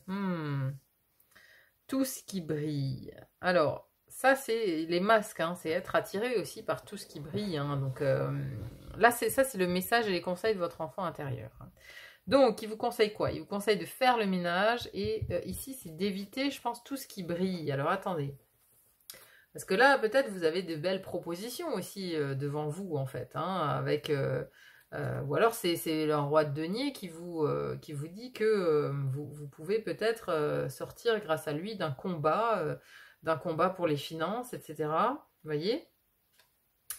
Tout ce qui brille. Alors, ça c'est les masques, hein, c'est être attiré aussi par tout ce qui brille. Hein, donc là, c'est le message et les conseils de votre enfant intérieur. Donc, il vous conseille quoi? Il vous conseille de faire le ménage, et ici, c'est d'éviter, je pense, tout ce qui brille. Alors, attendez. Parce que là, peut-être, vous avez de belles propositions aussi devant vous, en fait, hein, avec... ou alors c'est le roi de denier qui vous dit que vous pouvez peut-être sortir grâce à lui d'un combat pour les finances, etc. Vous voyez?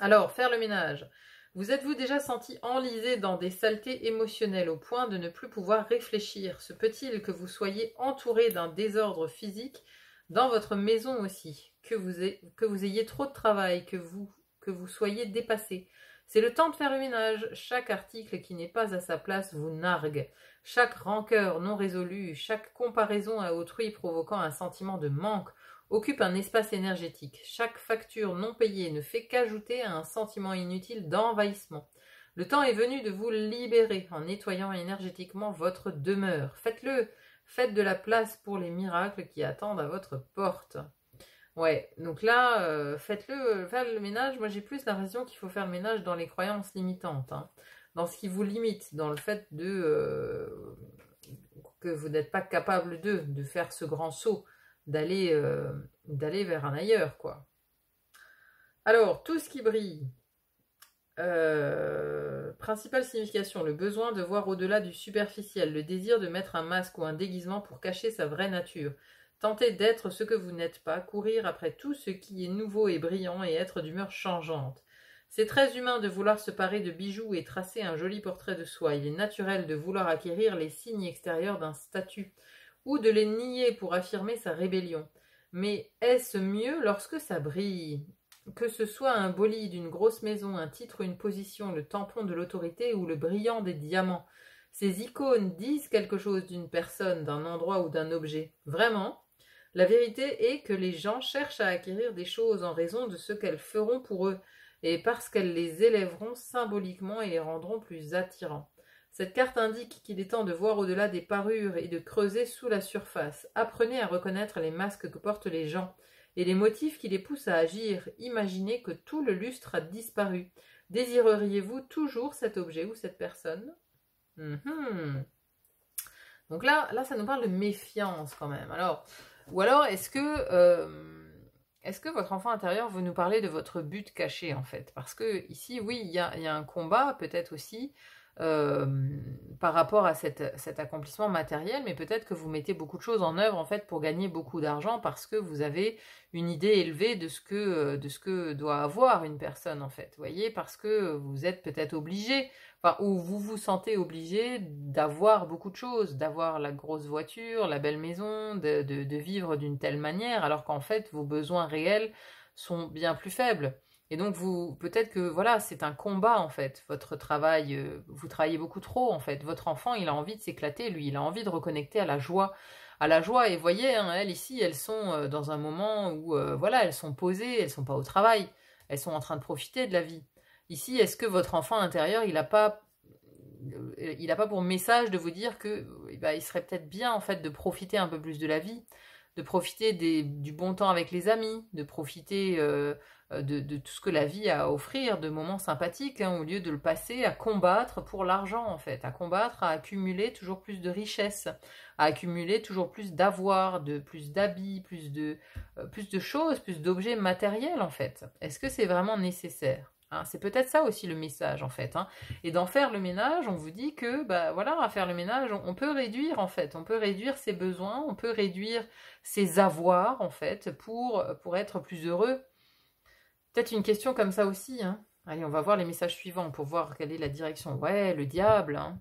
Alors, faire le ménage. Vous êtes-vous déjà senti enlisé dans des saletés émotionnelles au point de ne plus pouvoir réfléchir? Se peut-il que vous soyez entouré d'un désordre physique dans votre maison aussi? Que vous ayez trop de travail, que vous soyez dépassé? C'est le temps de faire le ménage. Chaque article qui n'est pas à sa place vous nargue. Chaque rancœur non résolue, chaque comparaison à autrui provoquant un sentiment de manque occupe un espace énergétique. Chaque facture non payée ne fait qu'ajouter à un sentiment inutile d'envahissement. Le temps est venu de vous libérer en nettoyant énergétiquement votre demeure. Faites-le. Faites de la place pour les miracles qui attendent à votre porte. Ouais, donc là, faites-le, faire le ménage. Moi, j'ai plus l'impression qu'il faut faire le ménage dans les croyances limitantes, hein, dans ce qui vous limite, dans le fait que vous n'êtes pas capable de faire ce grand saut, d'aller vers un ailleurs, quoi. Alors, tout ce qui brille. Principale signification, le besoin de voir au-delà du superficiel, le désir de mettre un masque ou un déguisement pour cacher sa vraie nature. Tenter d'être ce que vous n'êtes pas, courir après tout ce qui est nouveau et brillant et être d'humeur changeante. C'est très humain de vouloir se parer de bijoux et tracer un joli portrait de soi. Il est naturel de vouloir acquérir les signes extérieurs d'un statut ou de les nier pour affirmer sa rébellion. Mais est-ce mieux lorsque ça brille ? Que ce soit un bolide, une grosse maison, un titre ou une position, le tampon de l'autorité ou le brillant des diamants, ces icônes disent quelque chose d'une personne, d'un endroit ou d'un objet. Vraiment, la vérité est que les gens cherchent à acquérir des choses en raison de ce qu'elles feront pour eux, et parce qu'elles les élèveront symboliquement et les rendront plus attirants. Cette carte indique qu'il est temps de voir au-delà des parures et de creuser sous la surface. Apprenez à reconnaître les masques que portent les gens et les motifs qui les poussent à agir. Imaginez que tout le lustre a disparu. Désireriez-vous toujours cet objet ou cette personne ? Donc là, ça nous parle de méfiance quand même. Alors, ou alors, est-ce que votre enfant intérieur veut nous parler de votre but caché en fait ? Parce que ici, oui, il y a un combat peut-être aussi par rapport à cet accomplissement matériel, mais peut-être que vous mettez beaucoup de choses en œuvre en fait pour gagner beaucoup d'argent parce que vous avez une idée élevée de ce que doit avoir une personne en fait, vous voyez, parce que vous êtes peut-être obligé, enfin, ou vous vous sentez obligé d'avoir beaucoup de choses, d'avoir la grosse voiture, la belle maison, de vivre d'une telle manière, alors qu'en fait vos besoins réels sont bien plus faibles. Et donc peut-être que voilà, c'est un combat en fait. Votre travail, vous travaillez beaucoup trop en fait. Votre enfant, il a envie de s'éclater, lui, il a envie de reconnecter à la joie. Et vous voyez, hein, elles ici, elles sont dans un moment où voilà, elles sont posées, elles sont pas au travail, elles sont en train de profiter de la vie. Ici, est-ce que votre enfant intérieur, il a pas pour message de vous dire que il serait peut-être bien en fait de profiter un peu plus de la vie, de profiter du bon temps avec les amis, de profiter de tout ce que la vie a à offrir, de moments sympathiques, hein, au lieu de le passer à combattre pour l'argent en fait, à combattre, à accumuler toujours plus de richesses, à accumuler toujours plus d'avoir, plus d'habits, plus de choses, plus d'objets matériels en fait. Est-ce que c'est vraiment nécessaire ? Hein, c'est peut-être ça aussi le message en fait. Hein. Et d'en faire le ménage, on vous dit que voilà, à faire le ménage, on peut réduire en fait, on peut réduire ses besoins, on peut réduire ses avoirs en fait pour être plus heureux. Peut-être une question comme ça aussi. Hein. Allez, on va voir les messages suivants pour voir quelle est la direction. Ouais, le diable. Hein.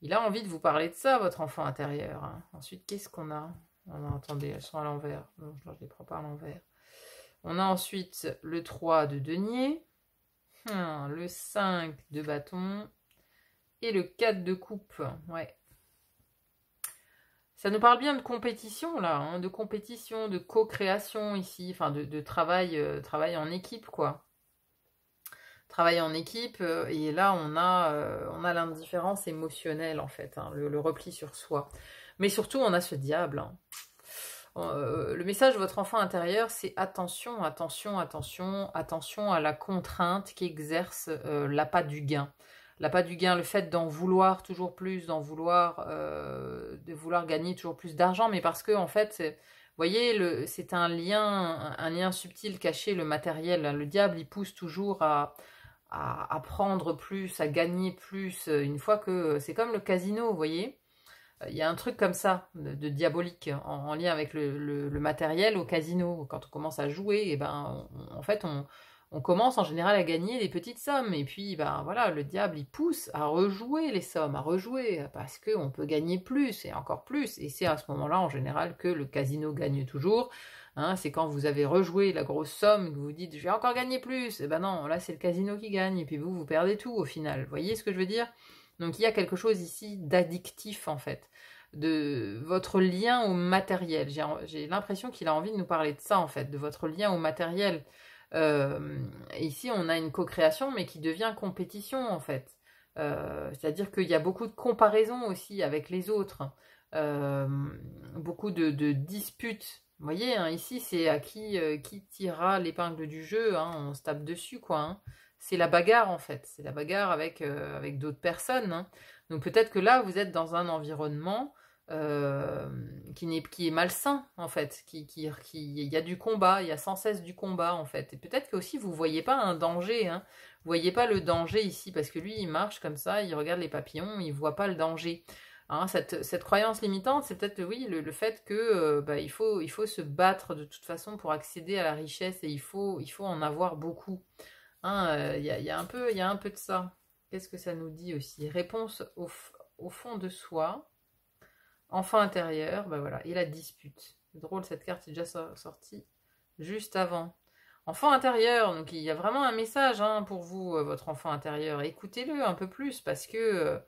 Il a envie de vous parler de ça, votre enfant intérieur. Hein. Ensuite, qu'est-ce qu'on a ? Attendez, elles sont à l'envers. Non, je ne les prends pas à l'envers. On a ensuite le 3 de denier, le 5 de bâton et le 4 de coupe. Ouais. Ça nous parle bien de compétition là, hein, de compétition, de co-création ici, enfin de travail en équipe quoi. Travail en équipe et là on a l'indifférence émotionnelle en fait, hein, le repli sur soi. Mais surtout on a ce diable. Hein. Le message de votre enfant intérieur, c'est attention, attention, attention, attention à la contrainte qu'exerce l'appât du gain. L'appât du gain, le fait d'en vouloir toujours plus, de vouloir gagner toujours plus d'argent, mais parce que en fait, vous voyez, c'est un lien subtil caché, le matériel. Le diable, il pousse toujours à prendre plus, à gagner plus. Une fois que c'est comme le casino, vous voyez. Il y a un truc comme ça, de diabolique, en lien avec le matériel au casino. Quand on commence à jouer, et en fait, on commence en général à gagner des petites sommes. Et puis, voilà, le diable, il pousse à rejouer les sommes, à rejouer, parce qu'on peut gagner plus et encore plus. Et c'est à ce moment-là, en général, que le casino gagne toujours. Hein, c'est quand vous avez rejoué la grosse somme, que vous vous dites, je vais encore gagner plus. Et non, là, c'est le casino qui gagne. Et puis vous perdez tout au final. Vous voyez ce que je veux dire ? Donc il y a quelque chose ici d'addictif en fait, de votre lien au matériel. J'ai l'impression qu'il a envie de nous parler de ça en fait, de votre lien au matériel. Ici on a une co-création mais qui devient compétition en fait. C'est-à-dire qu'il y a beaucoup de comparaisons aussi avec les autres, beaucoup de disputes. Vous voyez, hein, ici c'est à qui tirera l'épingle du jeu, hein, on se tape dessus quoi. Hein. C'est la bagarre en fait, c'est la bagarre avec d'autres personnes. Hein. Donc peut-être que là, vous êtes dans un environnement qui est malsain en fait, il y a du combat, il y a sans cesse du combat en fait. Et peut-être que aussi vous voyez pas un danger, hein, vous voyez pas le danger ici parce que lui il marche comme ça, il regarde les papillons, il voit pas le danger. Hein, cette croyance limitante, c'est peut-être oui le fait que il faut se battre de toute façon pour accéder à la richesse et il faut en avoir beaucoup. Hein, il y a un peu de ça. Qu'est-ce que ça nous dit aussi? Réponse au fond de soi. Enfant intérieur, ben voilà, et la dispute. C'est drôle, cette carte est déjà sortie juste avant. Enfant intérieur, donc il y a vraiment un message hein, pour vous, votre enfant intérieur. Écoutez-le un peu plus parce que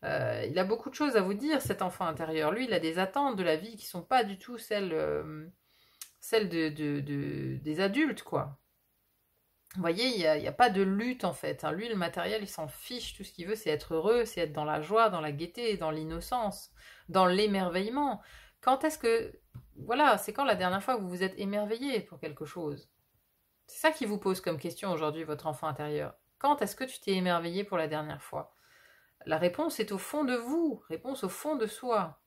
il a beaucoup de choses à vous dire, cet enfant intérieur. Lui, il a des attentes de la vie qui sont pas du tout celles des adultes, quoi. Vous voyez, il y a pas de lutte en fait. Hein. Lui, le matériel, il s'en fiche. Tout ce qu'il veut, c'est être heureux, c'est être dans la joie, dans la gaieté, dans l'innocence, dans l'émerveillement. Quand est-ce que... Voilà, c'est quand la dernière fois que vous vous êtes émerveillé pour quelque chose? C'est ça qui vous pose comme question aujourd'hui, votre enfant intérieur. Quand est-ce que tu t'es émerveillé pour la dernière fois? La réponse est au fond de vous, réponse au fond de soi.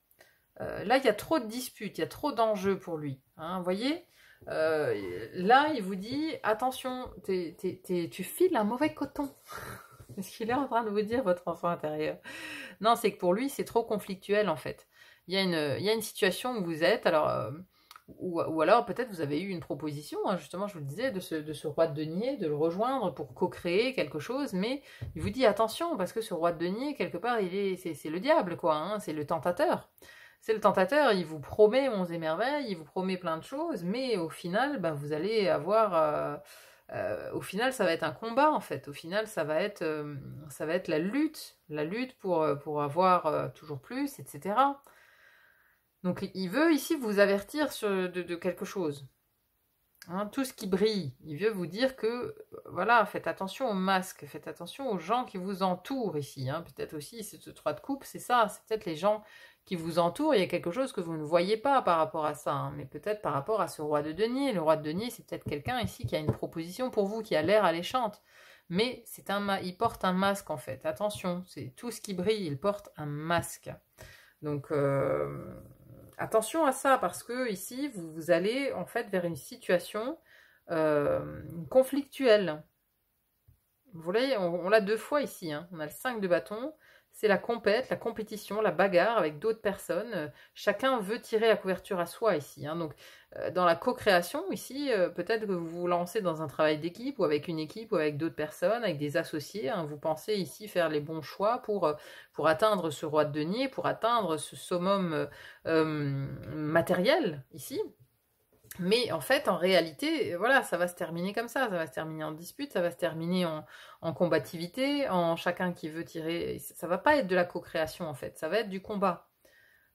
Là, il y a trop de disputes, il y a trop d'enjeux pour lui. Hein, vous voyez là, il vous dit, attention, tu files un mauvais coton. C'est ce qu'il est en train de vous dire, votre enfant intérieur. Non, c'est que pour lui, c'est trop conflictuel, en fait. Il y a une situation où vous êtes, alors, ou alors peut-être vous avez eu une proposition, hein, justement, je vous le disais, de ce roi de denier, de le rejoindre pour co-créer quelque chose, mais il vous dit, attention, parce que ce roi de denier, quelque part, c'est le diable, quoi, hein, c'est le tentateur. C'est le tentateur, il vous promet 11 et merveilles, il vous promet plein de choses, mais au final, vous allez avoir... au final, ça va être un combat, en fait. Au final, ça va être la lutte pour avoir toujours plus, etc. Donc, il veut ici vous avertir de quelque chose. Hein, tout ce qui brille, il veut vous dire que, voilà, faites attention aux masques, faites attention aux gens qui vous entourent ici. Hein. Peut-être aussi, ce 3 de coupe, c'est ça, c'est peut-être les gens qui vous entourent, il y a quelque chose que vous ne voyez pas par rapport à ça, hein, mais peut-être par rapport à ce roi de denier. Le roi de denier, c'est peut-être quelqu'un ici qui a une proposition pour vous, qui a l'air alléchante, mais il porte un masque en fait. Attention, c'est tout ce qui brille, il porte un masque. Donc, attention à ça, parce que ici, vous allez en fait vers une situation conflictuelle. Vous voyez, on l'a 2 fois ici. Hein. On a le 5 de bâton, c'est la compète, la compétition, la bagarre avec d'autres personnes. Chacun veut tirer la couverture à soi ici. Hein. Donc, dans la co-création ici, peut-être que vous vous lancez dans un travail d'équipe ou avec une équipe ou avec d'autres personnes, avec des associés. Hein. Vous pensez ici faire les bons choix pour atteindre ce roi de denier, pour atteindre ce summum matériel ici. Mais en fait, en réalité, voilà, ça va se terminer comme ça va se terminer en dispute, ça va se terminer en combativité, en chacun qui veut tirer. Ça va pas être de la co-création en fait, ça va être du combat.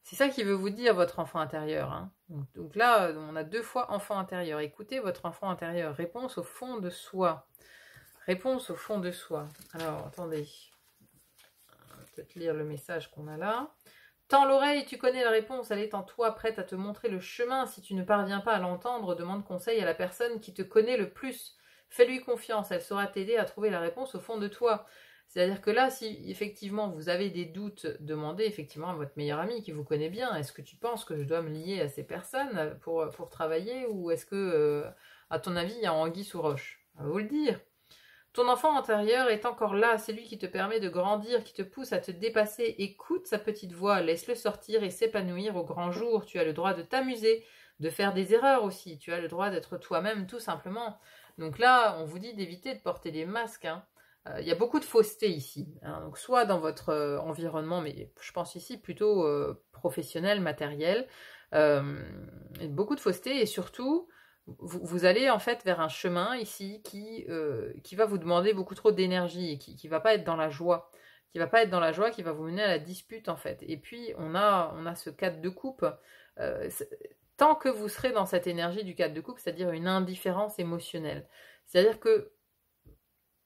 C'est ça qui veut vous dire votre enfant intérieur. Hein. Donc là, on a 2 fois enfant intérieur. Écoutez votre enfant intérieur. Réponse au fond de soi. Réponse au fond de soi. Alors, attendez. On va peut-être lire le message qu'on a là. Tends l'oreille, tu connais la réponse, elle est en toi, prête à te montrer le chemin. Si tu ne parviens pas à l'entendre, demande conseil à la personne qui te connaît le plus. Fais-lui confiance, elle saura t'aider à trouver la réponse au fond de toi. C'est-à-dire que là, si effectivement vous avez des doutes, demandez effectivement à votre meilleur ami qui vous connaît bien. Est-ce que tu penses que je dois me lier à ces personnes pour travailler, ou est-ce que, à ton avis, il y a anguille sous roche? À vous le dire. Ton enfant intérieur est encore là, c'est lui qui te permet de grandir, qui te pousse à te dépasser. Écoute sa petite voix, laisse-le sortir et s'épanouir au grand jour. Tu as le droit de t'amuser, de faire des erreurs aussi. Tu as le droit d'être toi-même tout simplement. Donc là, on vous dit d'éviter de porter des masques. Hein. Il y a beaucoup de fausseté ici. Hein. Donc soit dans votre environnement, mais je pense ici plutôt professionnel, matériel. Beaucoup de fausseté et surtout... Vous allez en fait vers un chemin ici qui va vous demander beaucoup trop d'énergie et qui va pas être dans la joie, qui va pas être dans la joie, qui va vous mener à la dispute en fait. Et puis on a ce 4 de coupe. Tant que vous serez dans cette énergie du 4 de coupe, c'est-à-dire une indifférence émotionnelle, c'est-à-dire que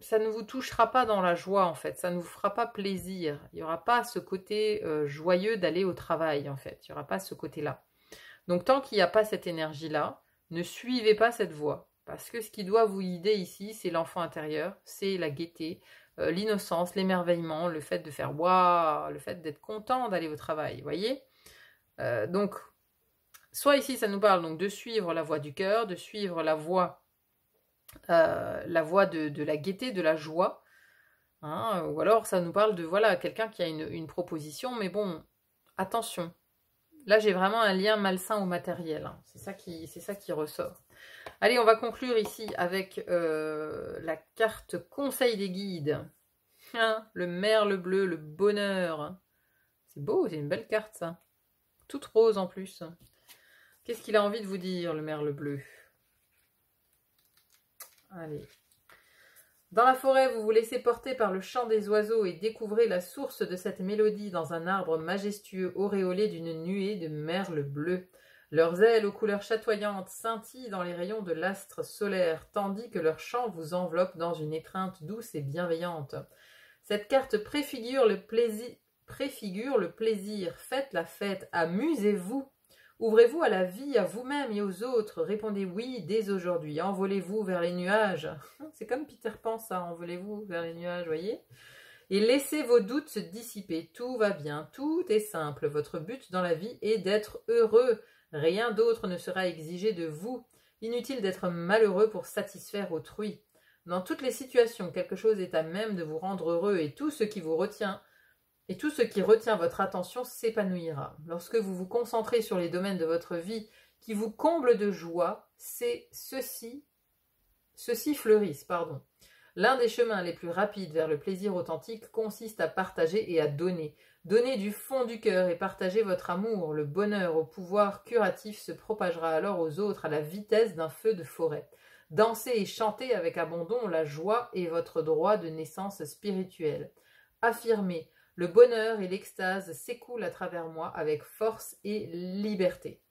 ça ne vous touchera pas dans la joie en fait, ça ne vous fera pas plaisir. Il n'y aura pas ce côté joyeux d'aller au travail en fait, il n'y aura pas ce côté-là. Donc tant qu'il n'y a pas cette énergie-là, ne suivez pas cette voie, parce que ce qui doit vous guider ici, c'est l'enfant intérieur, c'est la gaieté, l'innocence, l'émerveillement, le fait de faire waouh, le fait d'être content d'aller au travail, voyez. Donc, soit ici, ça nous parle donc de suivre la voie du cœur, de suivre la voie de la gaieté, de la joie, hein, ou alors ça nous parle de voilà quelqu'un qui a une proposition, mais bon, attention. Là, j'ai vraiment un lien malsain au matériel, hein. C'est ça qui ressort. Allez, on va conclure ici avec la carte conseil des guides. Hein, le merle bleu, le bonheur. C'est beau, c'est une belle carte ça. Toute rose en plus. Qu'est-ce qu'il a envie de vous dire, le merle bleu? Allez. Dans la forêt, vous vous laissez porter par le chant des oiseaux et découvrez la source de cette mélodie dans un arbre majestueux auréolé d'une nuée de merles bleus. Leurs ailes aux couleurs chatoyantes scintillent dans les rayons de l'astre solaire, tandis que leur chant vous enveloppe dans une étreinte douce et bienveillante. Cette carte préfigure le plaisir. Faites la fête, amusez-vous. Ouvrez-vous à la vie, à vous-même et aux autres. Répondez oui dès aujourd'hui. Envolez-vous vers les nuages. C'est comme Peter Pan, ça. Envolez-vous vers les nuages, voyez. Et laissez vos doutes se dissiper. Tout va bien, tout est simple. Votre but dans la vie est d'être heureux. Rien d'autre ne sera exigé de vous. Inutile d'être malheureux pour satisfaire autrui. Dans toutes les situations, quelque chose est à même de vous rendre heureux et tout ce qui retient votre attention s'épanouira. Lorsque vous vous concentrez sur les domaines de votre vie qui vous comblent de joie, ceux-ci fleurissent. L'un des chemins les plus rapides vers le plaisir authentique consiste à partager et à donner. Donnez du fond du cœur et partagez votre amour. Le bonheur au pouvoir curatif se propagera alors aux autres à la vitesse d'un feu de forêt. Dansez et chantez avec abandon, la joie est votre droit de naissance spirituelle. Affirmez, le bonheur et l'extase s'écoulent à travers moi avec force et liberté.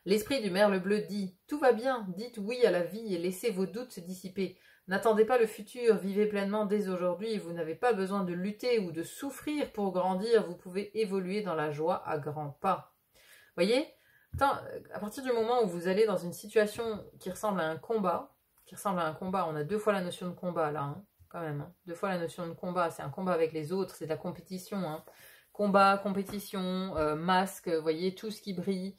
L'esprit du merle bleu dit « Tout va bien, dites oui à la vie et laissez vos doutes se dissiper. N'attendez pas le futur, vivez pleinement dès aujourd'hui. Vous n'avez pas besoin de lutter ou de souffrir pour grandir. Vous pouvez évoluer dans la joie à grands pas. » Voyez, à partir du moment où vous allez dans une situation qui ressemble à un combat, on a 2 fois la notion de combat là, hein. Quand même, hein. 2 fois la notion de combat, c'est un combat avec les autres, c'est de la compétition, hein. Combat, compétition, masque, vous voyez, tout ce qui brille.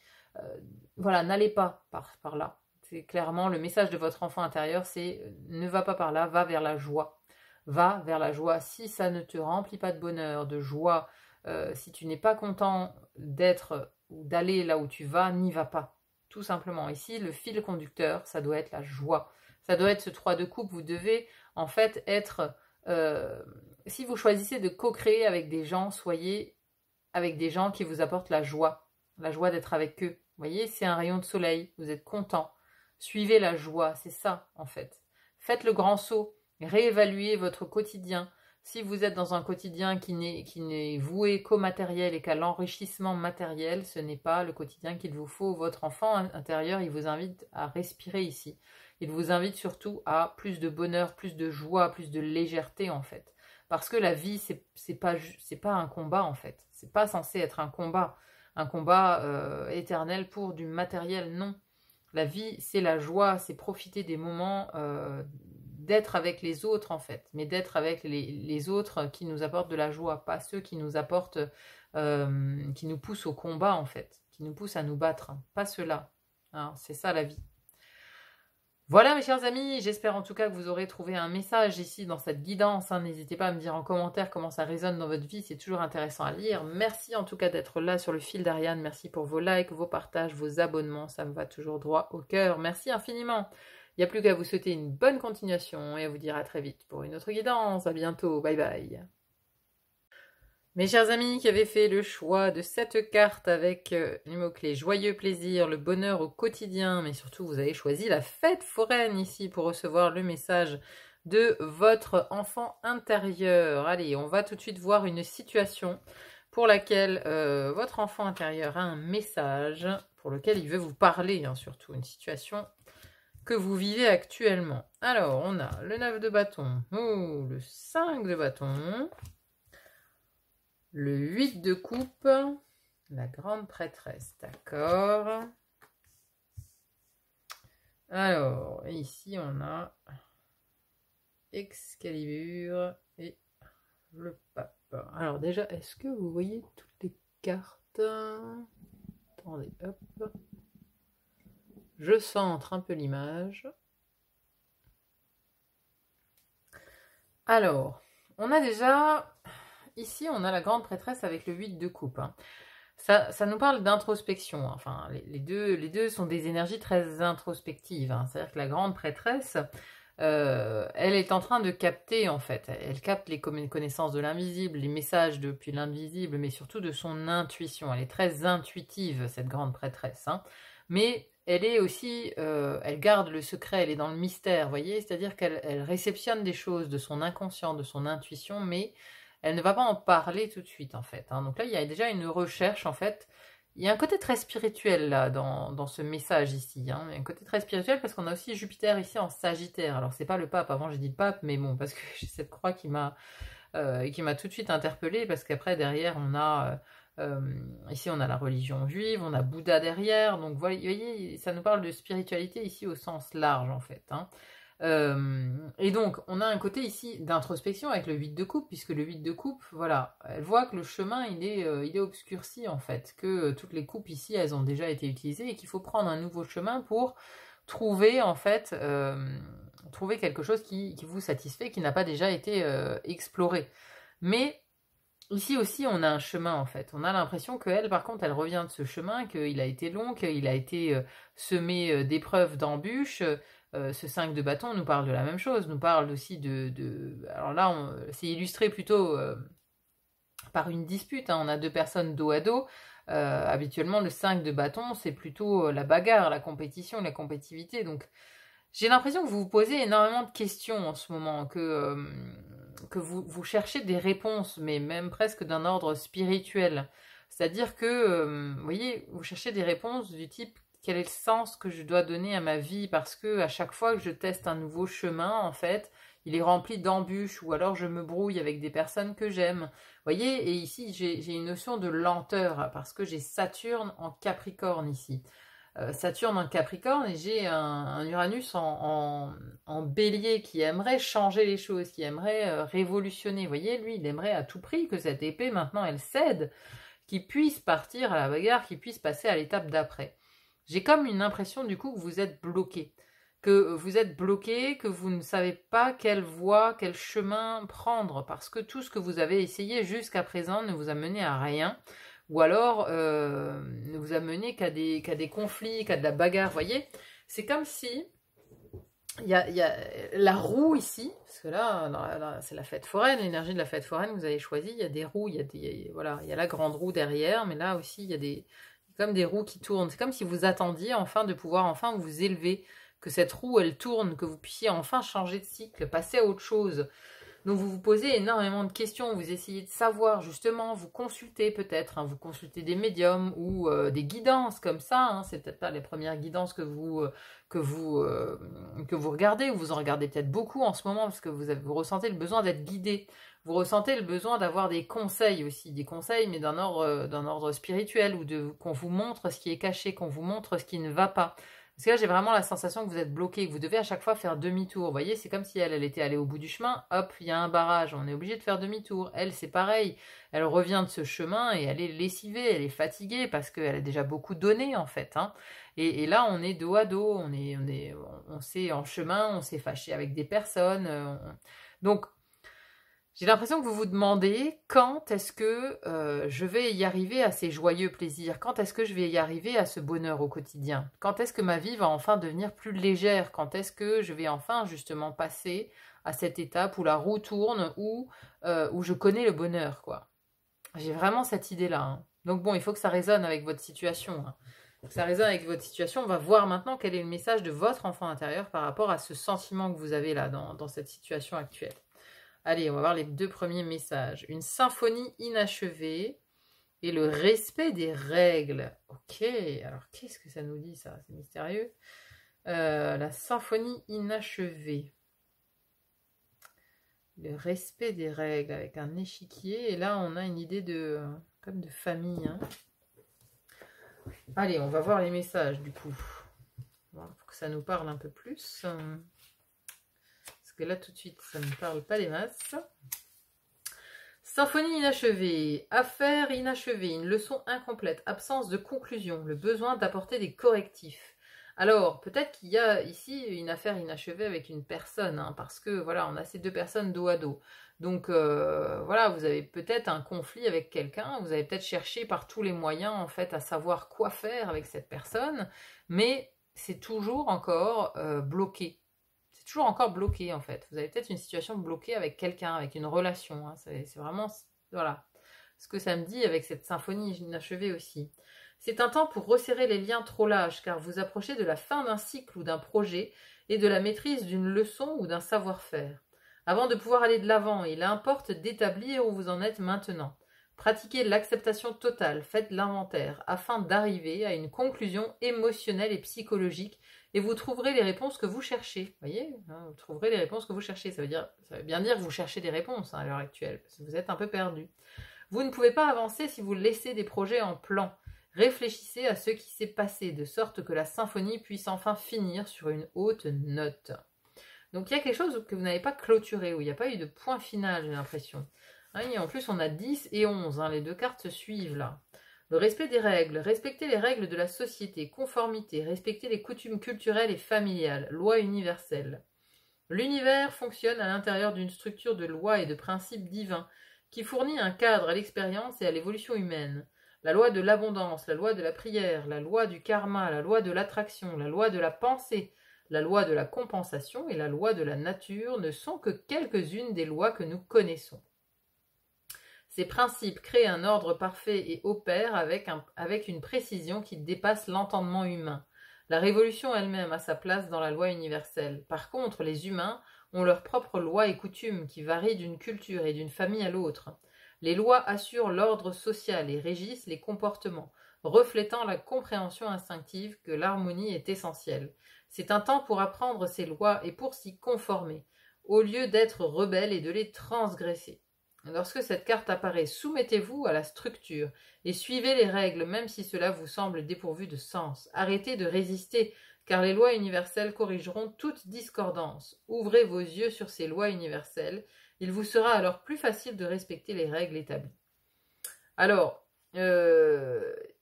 Voilà, n'allez pas par là. C'est clairement le message de votre enfant intérieur, c'est ne va pas par là, va vers la joie. Va vers la joie. Si ça ne te remplit pas de bonheur, de joie, si tu n'es pas content d'être ou d'aller là où tu vas, n'y va pas. Tout simplement. Ici, le fil conducteur, ça doit être la joie. Ça doit être ce 3 de coupe. Vous devez en fait être... si vous choisissez de co-créer avec des gens, soyez avec des gens qui vous apportent la joie d'être avec eux. Vous voyez, c'est un rayon de soleil, vous êtes content. Suivez la joie, c'est ça en fait. Faites le grand saut, réévaluez votre quotidien. Si vous êtes dans un quotidien qui n'est voué qu'au matériel et qu'à l'enrichissement matériel, ce n'est pas le quotidien qu'il vous faut. Votre enfant intérieur, il vous invite à respirer ici. Il vous invite surtout à plus de bonheur, plus de joie, plus de légèreté en fait. Parce que la vie, c'est pas un combat en fait. C'est pas censé être un combat éternel pour du matériel, non. La vie, c'est la joie, c'est profiter des moments, d'être avec les autres en fait, mais d'être avec les autres qui nous apportent de la joie, pas ceux qui nous apportent, qui nous poussent au combat en fait, qui nous poussent à nous battre, hein. Pas ceux-là, hein, c'est ça la vie. Voilà mes chers amis, j'espère en tout cas que vous aurez trouvé un message ici dans cette guidance, hein. N'hésitez pas à me dire en commentaire comment ça résonne dans votre vie, c'est toujours intéressant à lire. Merci en tout cas d'être là sur le fil d'Ariane, merci pour vos likes, vos partages, vos abonnements, ça me va toujours droit au cœur, merci infiniment. Il n'y a plus qu'à vous souhaiter une bonne continuation et à vous dire à très vite pour une autre guidance, à bientôt, bye bye. Mes chers amis qui avaient fait le choix de cette carte avec les mots-clés joyeux plaisir, le bonheur au quotidien, mais surtout vous avez choisi la fête foraine ici pour recevoir le message de votre enfant intérieur. Allez, on va tout de suite voir une situation pour laquelle votre enfant intérieur a un message pour lequel il veut vous parler, hein, surtout une situation que vous vivez actuellement. Alors, on a le 9 de bâton, le 5 de bâton, le 8 de coupe, la grande prêtresse, d'accord. Alors, ici, on a Excalibur et le pape. Alors déjà, est-ce que vous voyez toutes les cartes? Attendez, hop. Je centre un peu l'image. Alors, on a déjà... Ici, on a la grande prêtresse avec le 8 de coupe. Hein. Ça nous parle d'introspection. Enfin, les deux sont des énergies très introspectives. Hein. C'est-à-dire que la grande prêtresse, elle est en train de capter, en fait. Elle capte les connaissances de l'invisible, les messages depuis l'invisible, mais surtout de son intuition. Elle est très intuitive, cette grande prêtresse. Hein. Mais elle est aussi, elle garde le secret, elle est dans le mystère, vous voyez. C'est-à-dire qu'elle réceptionne des choses de son inconscient, de son intuition, mais elle ne va pas en parler tout de suite, en fait. Hein. Donc là, il y a déjà une recherche, en fait. Il y a un côté très spirituel, là, dans ce message ici. Hein. Il y a un côté très spirituel parce qu'on a aussi Jupiter ici en Sagittaire. Alors, c'est pas le pape. Avant, j'ai dit le pape, mais bon, parce que j'ai cette croix qui m'a tout de suite interpellée, parce qu'après, derrière, on a... ici, on a la religion juive, on a Bouddha derrière. Donc, vous voyez, ça nous parle de spiritualité ici au sens large, en fait. Hein. Et donc, on a un côté ici d'introspection avec le 8 de coupe, puisque le 8 de coupe, voilà, elle voit que le chemin, il est obscurci, en fait, que toutes les coupes ici, elles ont déjà été utilisées, et qu'il faut prendre un nouveau chemin pour trouver, en fait, trouver quelque chose qui vous satisfait, qui n'a pas déjà été exploré. Mais ici aussi, on a un chemin, en fait. On a l'impression qu'elle, par contre, elle revient de ce chemin, qu'il a été long, qu'il a été semé d'épreuves, d'embûches. Ce 5 de bâton nous parle de la même chose, nous parle aussi alors là, c'est illustré plutôt par une dispute. Hein. On a deux personnes dos à dos. Habituellement, le 5 de bâton, c'est plutôt la bagarre, la compétition, la compétitivité. Donc, j'ai l'impression que vous vous posez énormément de questions en ce moment, que vous cherchez des réponses, mais même presque d'un ordre spirituel. C'est-à-dire que, vous voyez, vous cherchez des réponses du type quel est le sens que je dois donner à ma vie, parce que à chaque fois que je teste un nouveau chemin, en fait, il est rempli d'embûches, ou alors je me brouille avec des personnes que j'aime. Vous voyez, et ici, j'ai une notion de lenteur, parce que j'ai Saturne en Capricorne ici. Saturne en Capricorne, et j'ai un Uranus en Bélier qui aimerait changer les choses, qui aimerait révolutionner. Vous voyez, lui, il aimerait à tout prix que cette épée, maintenant, elle cède, qu'il puisse partir à la bagarre, qu'il puisse passer à l'étape d'après. J'ai comme une impression du coup que vous êtes bloqué. Que vous ne savez pas quelle voie, quel chemin prendre, parce que tout ce que vous avez essayé jusqu'à présent ne vous a mené à rien, ou alors ne vous a mené qu'à des conflits, qu'à de la bagarre, vous voyez. C'est comme si, il y a la roue ici, parce que là c'est la fête foraine, l'énergie de la fête foraine, vous avez choisi, il y a des roues, voilà, il y a la grande roue derrière, mais là aussi il y a comme des roues qui tournent. C'est comme si vous attendiez enfin de pouvoir enfin vous élever, que cette roue elle tourne, que vous puissiez enfin changer de cycle, passer à autre chose. Donc vous vous posez énormément de questions, vous essayez de savoir justement, vous consultez peut-être, hein, vous consultez des médiums ou des guidances comme ça, hein, c'est peut-être pas les premières guidances que vous regardez, ou vous en regardez peut-être beaucoup en ce moment parce que vous ressentez le besoin d'être guidé, vous ressentez le besoin d'avoir des conseils aussi, des conseils mais d'un ordre spirituel, ou qu'on vous montre ce qui est caché, qu'on vous montre ce qui ne va pas. Parce que là, j'ai vraiment la sensation que vous êtes bloqué, que vous devez à chaque fois faire demi-tour. Vous voyez, c'est comme si elle était allée au bout du chemin. Hop, il y a un barrage, on est obligé de faire demi-tour. Elle, c'est pareil. Elle revient de ce chemin et elle est lessivée, elle est fatiguée parce qu'elle a déjà beaucoup donné, en fait. Hein. Et là, on est dos à dos, on s'est en chemin, on s'est fâché avec des personnes. Donc, j'ai l'impression que vous vous demandez quand est-ce que je vais y arriver à ces joyeux plaisirs, quand est-ce que je vais y arriver à ce bonheur au quotidien, quand est-ce que ma vie va enfin devenir plus légère, quand est-ce que je vais enfin justement passer à cette étape où la roue tourne, où je connais le bonheur, quoi. J'ai vraiment cette idée-là. Hein. Donc bon, il faut que ça résonne avec votre situation. Hein. Donc ça résonne avec votre situation. On va voir maintenant quel est le message de votre enfant intérieur par rapport à ce sentiment que vous avez là dans cette situation actuelle. Allez, on va voir les deux premiers messages. Une symphonie inachevée et le respect des règles. Ok, alors qu'est-ce que ça nous dit ça? C'est mystérieux. La symphonie inachevée. Le respect des règles avec un échiquier. Et là, on a une idée comme de famille. Hein. Allez, on va voir les messages du coup. Voilà, pour que ça nous parle un peu plus. Parce que là, tout de suite, ça ne me parle pas des masses. Symphonie inachevée, affaire inachevée, une leçon incomplète, absence de conclusion, le besoin d'apporter des correctifs. Alors, peut-être qu'il y a ici une affaire inachevée avec une personne, hein, parce que voilà, on a ces deux personnes dos à dos. Donc voilà, vous avez peut-être un conflit avec quelqu'un, vous avez peut-être cherché par tous les moyens en fait à savoir quoi faire avec cette personne, mais c'est toujours encore bloqué. C'est toujours encore bloqué en fait. Vous avez peut-être une situation bloquée avec quelqu'un, avec une relation. Hein. C'est vraiment, voilà, ce que ça me dit avec cette symphonie inachevée aussi. C'est un temps pour resserrer les liens trop lâches, car vous approchez de la fin d'un cycle ou d'un projet et de la maîtrise d'une leçon ou d'un savoir-faire. Avant de pouvoir aller de l'avant, il importe d'établir où vous en êtes maintenant. Pratiquez l'acceptation totale, faites l'inventaire, afin d'arriver à une conclusion émotionnelle et psychologique, et vous trouverez les réponses que vous cherchez. Vous voyez, hein, vous trouverez les réponses que vous cherchez. Ça veut bien dire que vous cherchez des réponses hein, à l'heure actuelle, parce que vous êtes un peu perdu. Vous ne pouvez pas avancer si vous laissez des projets en plan. Réfléchissez à ce qui s'est passé, de sorte que la symphonie puisse enfin finir sur une haute note. Donc il y a quelque chose que vous n'avez pas clôturé, où il n'y a pas eu de point final, j'ai l'impression. Hein, et en plus, on a 10 et 11, hein, les deux cartes se suivent là. Le respect des règles, respecter les règles de la société, conformité, respecter les coutumes culturelles et familiales, loi universelle. L'univers fonctionne à l'intérieur d'une structure de lois et de principes divins qui fournit un cadre à l'expérience et à l'évolution humaine. La loi de l'abondance, la loi de la prière, la loi du karma, la loi de l'attraction, la loi de la pensée, la loi de la compensation et la loi de la nature ne sont que quelques-unes des lois que nous connaissons. Ces principes créent un ordre parfait et opèrent avec une précision qui dépasse l'entendement humain. La révolution elle-même a sa place dans la loi universelle. Par contre, les humains ont leurs propres lois et coutumes qui varient d'une culture et d'une famille à l'autre. Les lois assurent l'ordre social et régissent les comportements, reflétant la compréhension instinctive que l'harmonie est essentielle. C'est un temps pour apprendre ces lois et pour s'y conformer, au lieu d'être rebelle et de les transgresser. Lorsque cette carte apparaît, soumettez-vous à la structure et suivez les règles même si cela vous semble dépourvu de sens. Arrêtez de résister, car les lois universelles corrigeront toute discordance. Ouvrez vos yeux sur ces lois universelles, il vous sera alors plus facile de respecter les règles établies. Alors,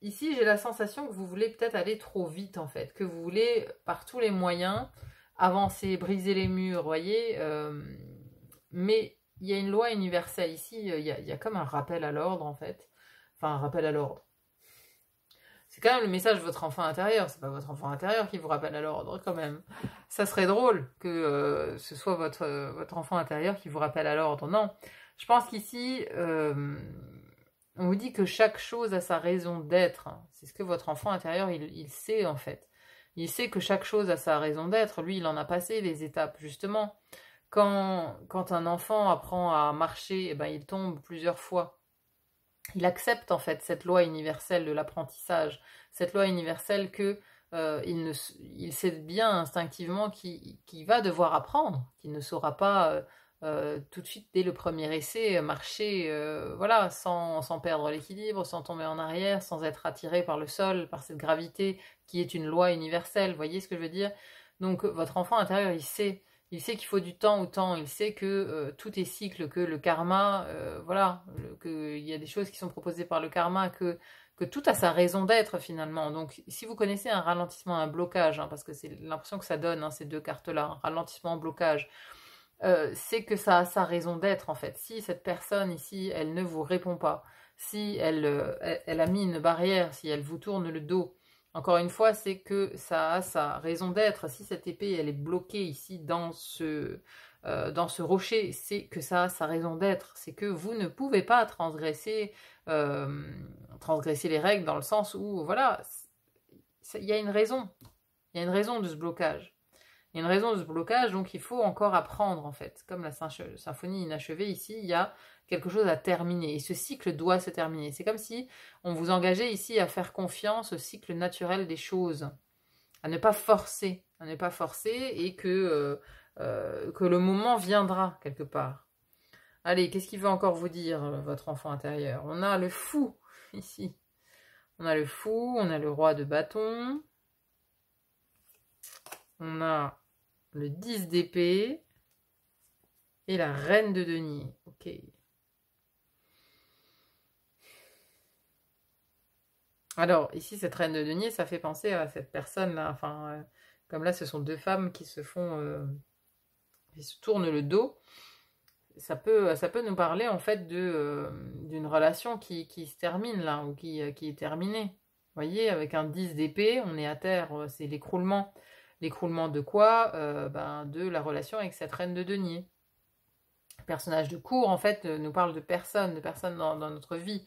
ici j'ai la sensation que vous voulez peut-être aller trop vite en fait, que vous voulez par tous les moyens avancer, briser les murs, voyez, mais il y a une loi universelle ici, il y a comme un rappel à l'ordre en fait. Enfin, un rappel à l'ordre. C'est quand même le message de votre enfant intérieur, c'est pas votre enfant intérieur qui vous rappelle à l'ordre quand même. Ça serait drôle que ce soit votre enfant intérieur qui vous rappelle à l'ordre. Non, je pense qu'ici, on vous dit que chaque chose a sa raison d'être. C'est ce que votre enfant intérieur, il sait en fait. Il sait que chaque chose a sa raison d'être. Lui, il en a passé les étapes, justement. Quand un enfant apprend à marcher, eh ben, il tombe plusieurs fois. Il accepte en fait cette loi universelle de l'apprentissage, cette loi universelle que il sait bien instinctivement qu'il va devoir apprendre, qu'il ne saura pas tout de suite dès le premier essai marcher voilà, sans perdre l'équilibre, sans tomber en arrière, sans être attiré par le sol, par cette gravité qui est une loi universelle. Vous voyez ce que je veux dire? Donc votre enfant intérieur, il sait qu'il faut du temps au temps, il sait que tout est cycle, que le karma, voilà, qu'il y a des choses qui sont proposées par le karma, que tout a sa raison d'être finalement. Donc si vous connaissez un ralentissement, un blocage, hein, parce que c'est l'impression que ça donne, hein, ces deux cartes-là, un ralentissement, blocage, c'est que ça a sa raison d'être en fait. Si cette personne ici, elle ne vous répond pas, si elle a mis une barrière, si elle vous tourne le dos, encore une fois, c'est que ça a sa raison d'être. Si cette épée, elle est bloquée ici dans ce rocher, c'est que ça a sa raison d'être. C'est que vous ne pouvez pas transgresser les règles dans le sens où, voilà, il y a une raison. Il y a une raison de ce blocage. Il y a une raison de ce blocage, donc il faut encore apprendre, en fait. Comme la symphonie inachevée, ici, il y a quelque chose à terminer. Et ce cycle doit se terminer. C'est comme si on vous engageait ici à faire confiance au cycle naturel des choses. À ne pas forcer. À ne pas forcer et que le moment viendra, quelque part. Allez, qu'est-ce qu'il veut encore vous dire, votre enfant intérieur? On a le fou, ici. On a le fou, on a le roi de bâton. On a le 10 d'épée et la reine de denier. Ok. Alors, ici, cette reine de denier, ça fait penser à cette personne-là. Enfin, comme là, ce sont deux femmes qui se font... qui se tournent le dos. Ça peut nous parler, en fait, d'une relation qui se termine, là, ou qui est terminée. Vous voyez, avec un 10 d'épée, on est à terre, c'est l'écroulement. L'écroulement de quoi? De la relation avec cette reine de denier. Le personnage de cour, en fait, nous parle de personnes dans notre vie.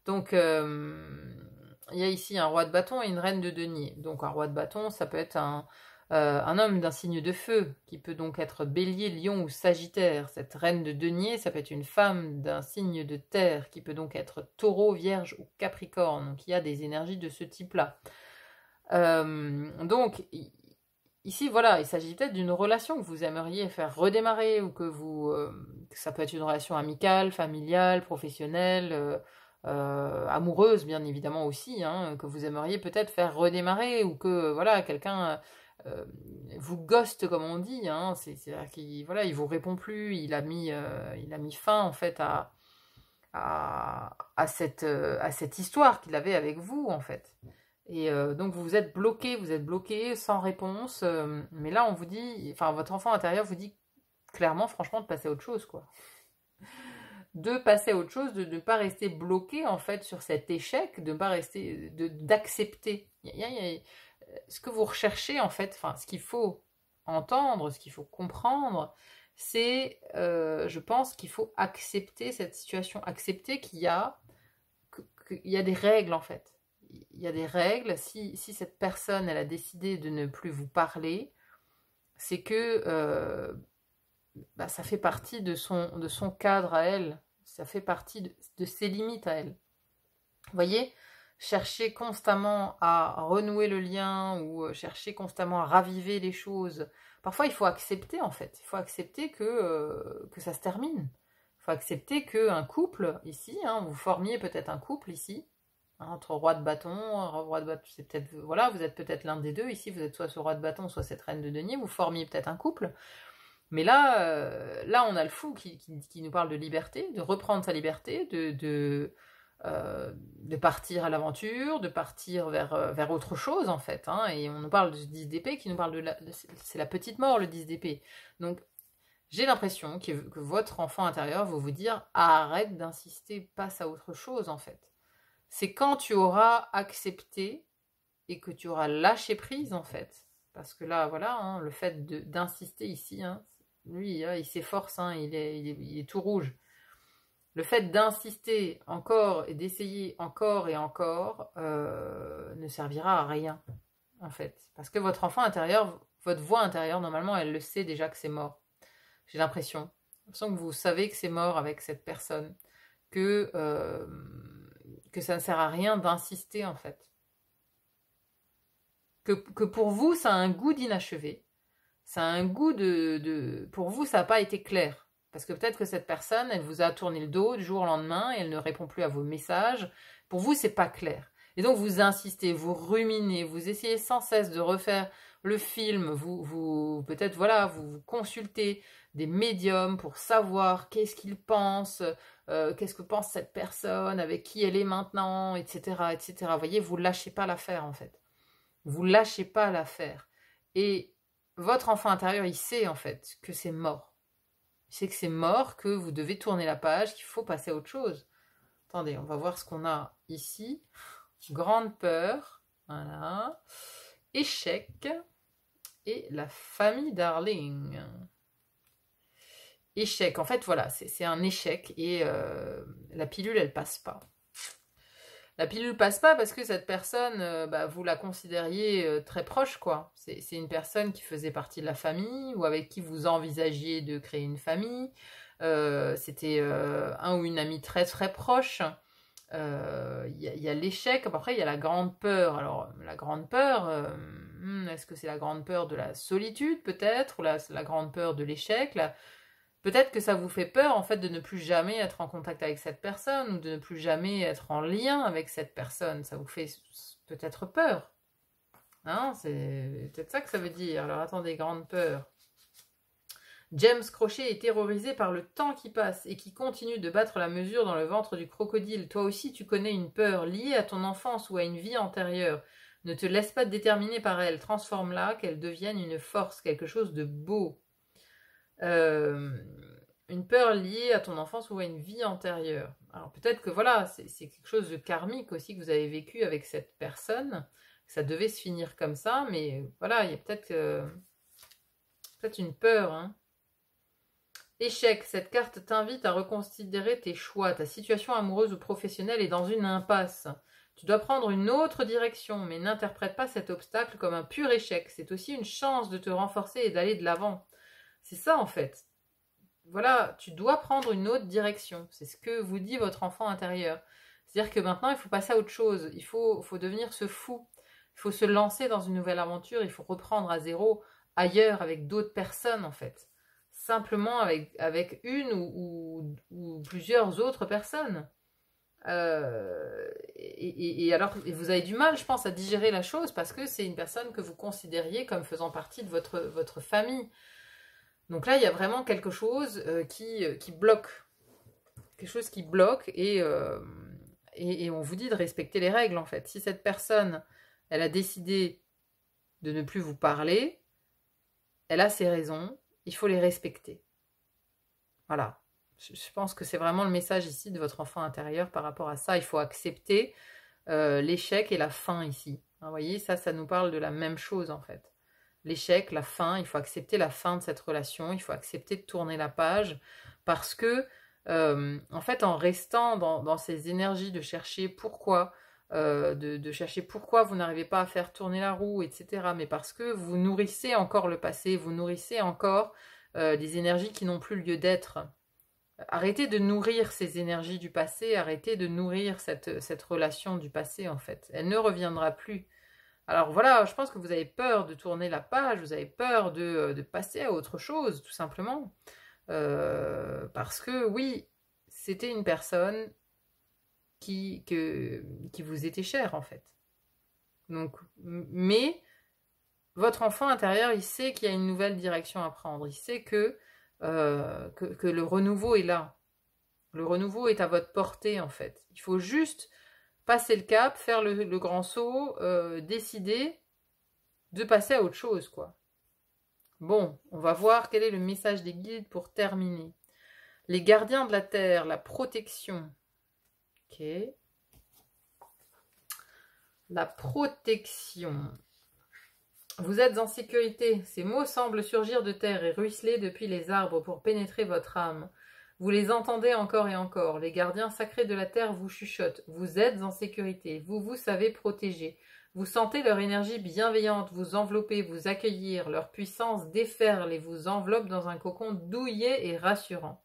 Donc, il y a ici un roi de bâton et une reine de denier. Donc, un roi de bâton, ça peut être un homme d'un signe de feu, qui peut donc être bélier, lion ou sagittaire. Cette reine de denier, ça peut être une femme d'un signe de terre, qui peut donc être taureau, vierge ou capricorne. Donc, il y a des énergies de ce type-là. Donc, ici, voilà, il s'agit peut-être d'une relation que vous aimeriez faire redémarrer, ou que ça peut être une relation amicale, familiale, professionnelle, amoureuse, bien évidemment aussi, hein, que vous aimeriez peut-être faire redémarrer, ou que, voilà, quelqu'un vous ghoste, comme on dit, hein, c'est-à-dire qu'il, voilà, il vous répond plus, il a mis fin, en fait, à cette histoire qu'il avait avec vous, en fait. Et donc vous êtes bloqué sans réponse. Mais là, on vous dit, enfin, votre enfant intérieur vous dit clairement, franchement, de passer à autre chose, quoi. De passer à autre chose, de ne pas rester bloqué, en fait, sur cet échec, de ne pas rester, d'accepter. Ce que vous recherchez, en fait, enfin, ce qu'il faut entendre, ce qu'il faut comprendre, c'est, je pense qu'il faut accepter cette situation, accepter qu'il y a des règles, en fait. Il y a des règles. Si cette personne, elle a décidé de ne plus vous parler, c'est que ça fait partie de son cadre à elle. Ça fait partie de ses limites à elle. Vous voyez, chercher constamment à renouer le lien, ou chercher constamment à raviver les choses. Parfois, il faut accepter, en fait. Il faut accepter que ça se termine. Il faut accepter qu'un couple, ici, hein, vous formiez peut-être un couple ici, entre roi de bâton, c'est peut-être, voilà, vous êtes peut-être l'un des deux, ici vous êtes soit ce roi de bâton, soit cette reine de denier, vous formiez peut-être un couple, mais là on a le fou qui nous parle de liberté, de reprendre sa liberté, de partir à l'aventure, de partir vers autre chose, en fait, hein, et on nous parle de 10 d'épée qui nous parle c'est la petite mort, le 10 d'épée. Donc j'ai l'impression que votre enfant intérieur va vous dire arrête d'insister, passe à autre chose, en fait. C'est quand tu auras accepté et que tu auras lâché prise, en fait. Parce que là, voilà, hein, le fait d'insister ici, hein, lui, il s'efforce, hein, il est tout rouge. Le fait d'insister encore et d'essayer encore et encore ne servira à rien, en fait. Parce que votre enfant intérieur, votre voix intérieure, normalement, elle le sait déjà que c'est mort. J'ai l'impression. J'ai l'impression que vous savez que c'est mort avec cette personne. Que ça ne sert à rien d'insister, en fait. Que pour vous, ça a un goût d'inachevé. Ça a un goût Pour vous, ça n'a pas été clair. Parce que peut-être que cette personne, elle vous a tourné le dos du jour au lendemain et elle ne répond plus à vos messages. Pour vous, c'est pas clair. Et donc, vous insistez, vous ruminez, vous essayez sans cesse de refaire le film, peut-être, voilà, vous consultez des médiums pour savoir qu'est-ce qu'ils pensent, qu'est-ce que pense cette personne, avec qui elle est maintenant, etc., etc. Vous voyez, vous lâchez pas l'affaire, en fait. Vous lâchez pas l'affaire. Et votre enfant intérieur, il sait, en fait, que c'est mort. Il sait que c'est mort, que vous devez tourner la page, qu'il faut passer à autre chose. Attendez, on va voir ce qu'on a ici. Grande peur, voilà. Échec et la famille Darling. Échec, en fait, voilà, c'est un échec et la pilule, elle passe pas. La pilule passe pas parce que cette personne, vous la considériez très proche, quoi. C'est une personne qui faisait partie de la famille ou avec qui vous envisagiez de créer une famille. C'était un ou une amie très très proche. Y a l'échec, après il y a la grande peur. Alors la grande peur, est-ce que c'est la grande peur de la solitude peut-être, ou la grande peur de l'échec, peut-être que ça vous fait peur, en fait, de ne plus jamais être en contact avec cette personne, ou de ne plus jamais être en lien avec cette personne. Ça vous fait peut-être peur. Hein, c'est peut-être ça que ça veut dire. Alors attendez, grande peur. James Crochet est terrorisé par le temps qui passe et qui continue de battre la mesure dans le ventre du crocodile. Toi aussi, tu connais une peur liée à ton enfance ou à une vie antérieure. Ne te laisse pas déterminer par elle. Transforme-la, qu'elle devienne une force, quelque chose de beau. Une peur liée à ton enfance ou à une vie antérieure. Alors peut-être que voilà, c'est quelque chose de karmique aussi que vous avez vécu avec cette personne. Ça devait se finir comme ça, mais voilà, il y a peut-être une peur, hein. Échec, cette carte t'invite à reconsidérer tes choix. Ta situation amoureuse ou professionnelle est dans une impasse. Tu dois prendre une autre direction, mais n'interprète pas cet obstacle comme un pur échec. C'est aussi une chance de te renforcer et d'aller de l'avant. C'est ça en fait. Voilà, tu dois prendre une autre direction. C'est ce que vous dit votre enfant intérieur. C'est-à-dire que maintenant, il faut passer à autre chose. Il faut devenir ce fou. Il faut se lancer dans une nouvelle aventure. Il faut reprendre à zéro ailleurs avec d'autres personnes en fait. Simplement avec une ou plusieurs autres personnes. Et alors, vous avez du mal, je pense, à digérer la chose parce que c'est une personne que vous considériez comme faisant partie de votre famille. Donc là, il y a vraiment quelque chose qui bloque. Quelque chose qui bloque et on vous dit de respecter les règles, en fait. Si cette personne, elle a décidé de ne plus vous parler, elle a ses raisons, il faut les respecter. Voilà. Je pense que c'est vraiment le message ici de votre enfant intérieur par rapport à ça. Il faut accepter l'échec et la fin ici. Vous voyez, ça nous parle de la même chose, en fait. L'échec, la fin, il faut accepter la fin de cette relation, il faut accepter de tourner la page, parce que, en fait, en restant dans ces énergies de chercher pourquoi, de chercher pourquoi vous n'arrivez pas à faire tourner la roue, etc., mais parce que vous nourrissez encore le passé, vous nourrissez encore des énergies qui n'ont plus lieu d'être. Arrêtez de nourrir ces énergies du passé, arrêtez de nourrir cette relation du passé, en fait. Elle ne reviendra plus. Alors voilà, je pense que vous avez peur de tourner la page, vous avez peur de passer à autre chose, tout simplement. Parce que oui, c'était une personne qui vous était chère, en fait. Donc, mais votre enfant intérieur, il sait qu'il y a une nouvelle direction à prendre. Il sait que le renouveau est là. Le renouveau est à votre portée, en fait. Il faut juste passer le cap, faire le grand saut, décider de passer à autre chose, quoi. Bon, on va voir quel est le message des guides pour terminer. Les gardiens de la terre, la protection. Ok. La protection. Vous êtes en sécurité. Ces mots semblent surgir de terre et ruisseler depuis les arbres pour pénétrer votre âme. Vous les entendez encore et encore. Les gardiens sacrés de la terre vous chuchotent. Vous êtes en sécurité. Vous savez protéger. Vous sentez leur énergie bienveillante vous envelopper, vous accueillir. Leur puissance déferle et vous enveloppe dans un cocon douillet et rassurant.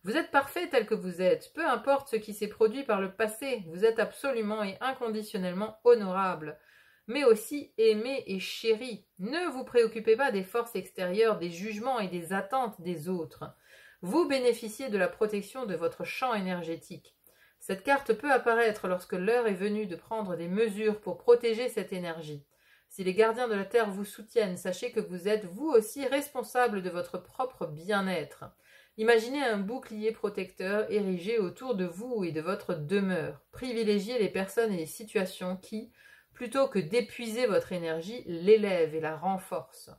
Vous êtes parfait tel que vous êtes. Peu importe ce qui s'est produit par le passé. Vous êtes absolument et inconditionnellement honorable, mais aussi aimé et chéri. Ne vous préoccupez pas des forces extérieures, des jugements et des attentes des autres. Vous bénéficiez de la protection de votre champ énergétique. Cette carte peut apparaître lorsque l'heure est venue de prendre des mesures pour protéger cette énergie. Si les gardiens de la Terre vous soutiennent, sachez que vous êtes vous aussi responsable de votre propre bien-être. Imaginez un bouclier protecteur érigé autour de vous et de votre demeure. Privilégiez les personnes et les situations qui, plutôt que d'épuiser votre énergie, l'élèvent et la renforcent.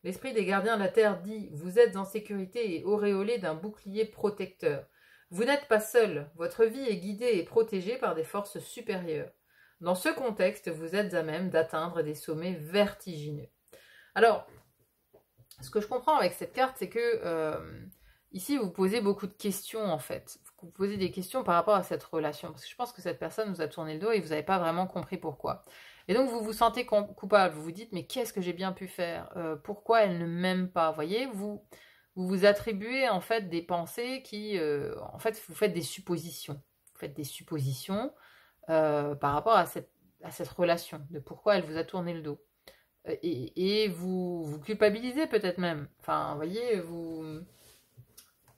L'esprit des gardiens de la terre dit « Vous êtes en sécurité et auréolé d'un bouclier protecteur. Vous n'êtes pas seul, votre vie est guidée et protégée par des forces supérieures. Dans ce contexte, vous êtes à même d'atteindre des sommets vertigineux. » Alors, ce que je comprends avec cette carte, c'est que ici, vous posez beaucoup de questions en fait. Vous posez des questions par rapport à cette relation. Parce que je pense que cette personne vous a tourné le dos et vous n'avez pas vraiment compris pourquoi. Et donc, vous vous sentez coupable. Vous vous dites, mais qu'est-ce que j'ai bien pu faire? Pourquoi elle ne m'aime pas? Vous voyez, vous attribuez en fait des pensées qui... en fait, vous faites des suppositions. Vous faites des suppositions par rapport à cette relation, de pourquoi elle vous a tourné le dos. Et vous culpabilisez peut-être même. Enfin, vous voyez,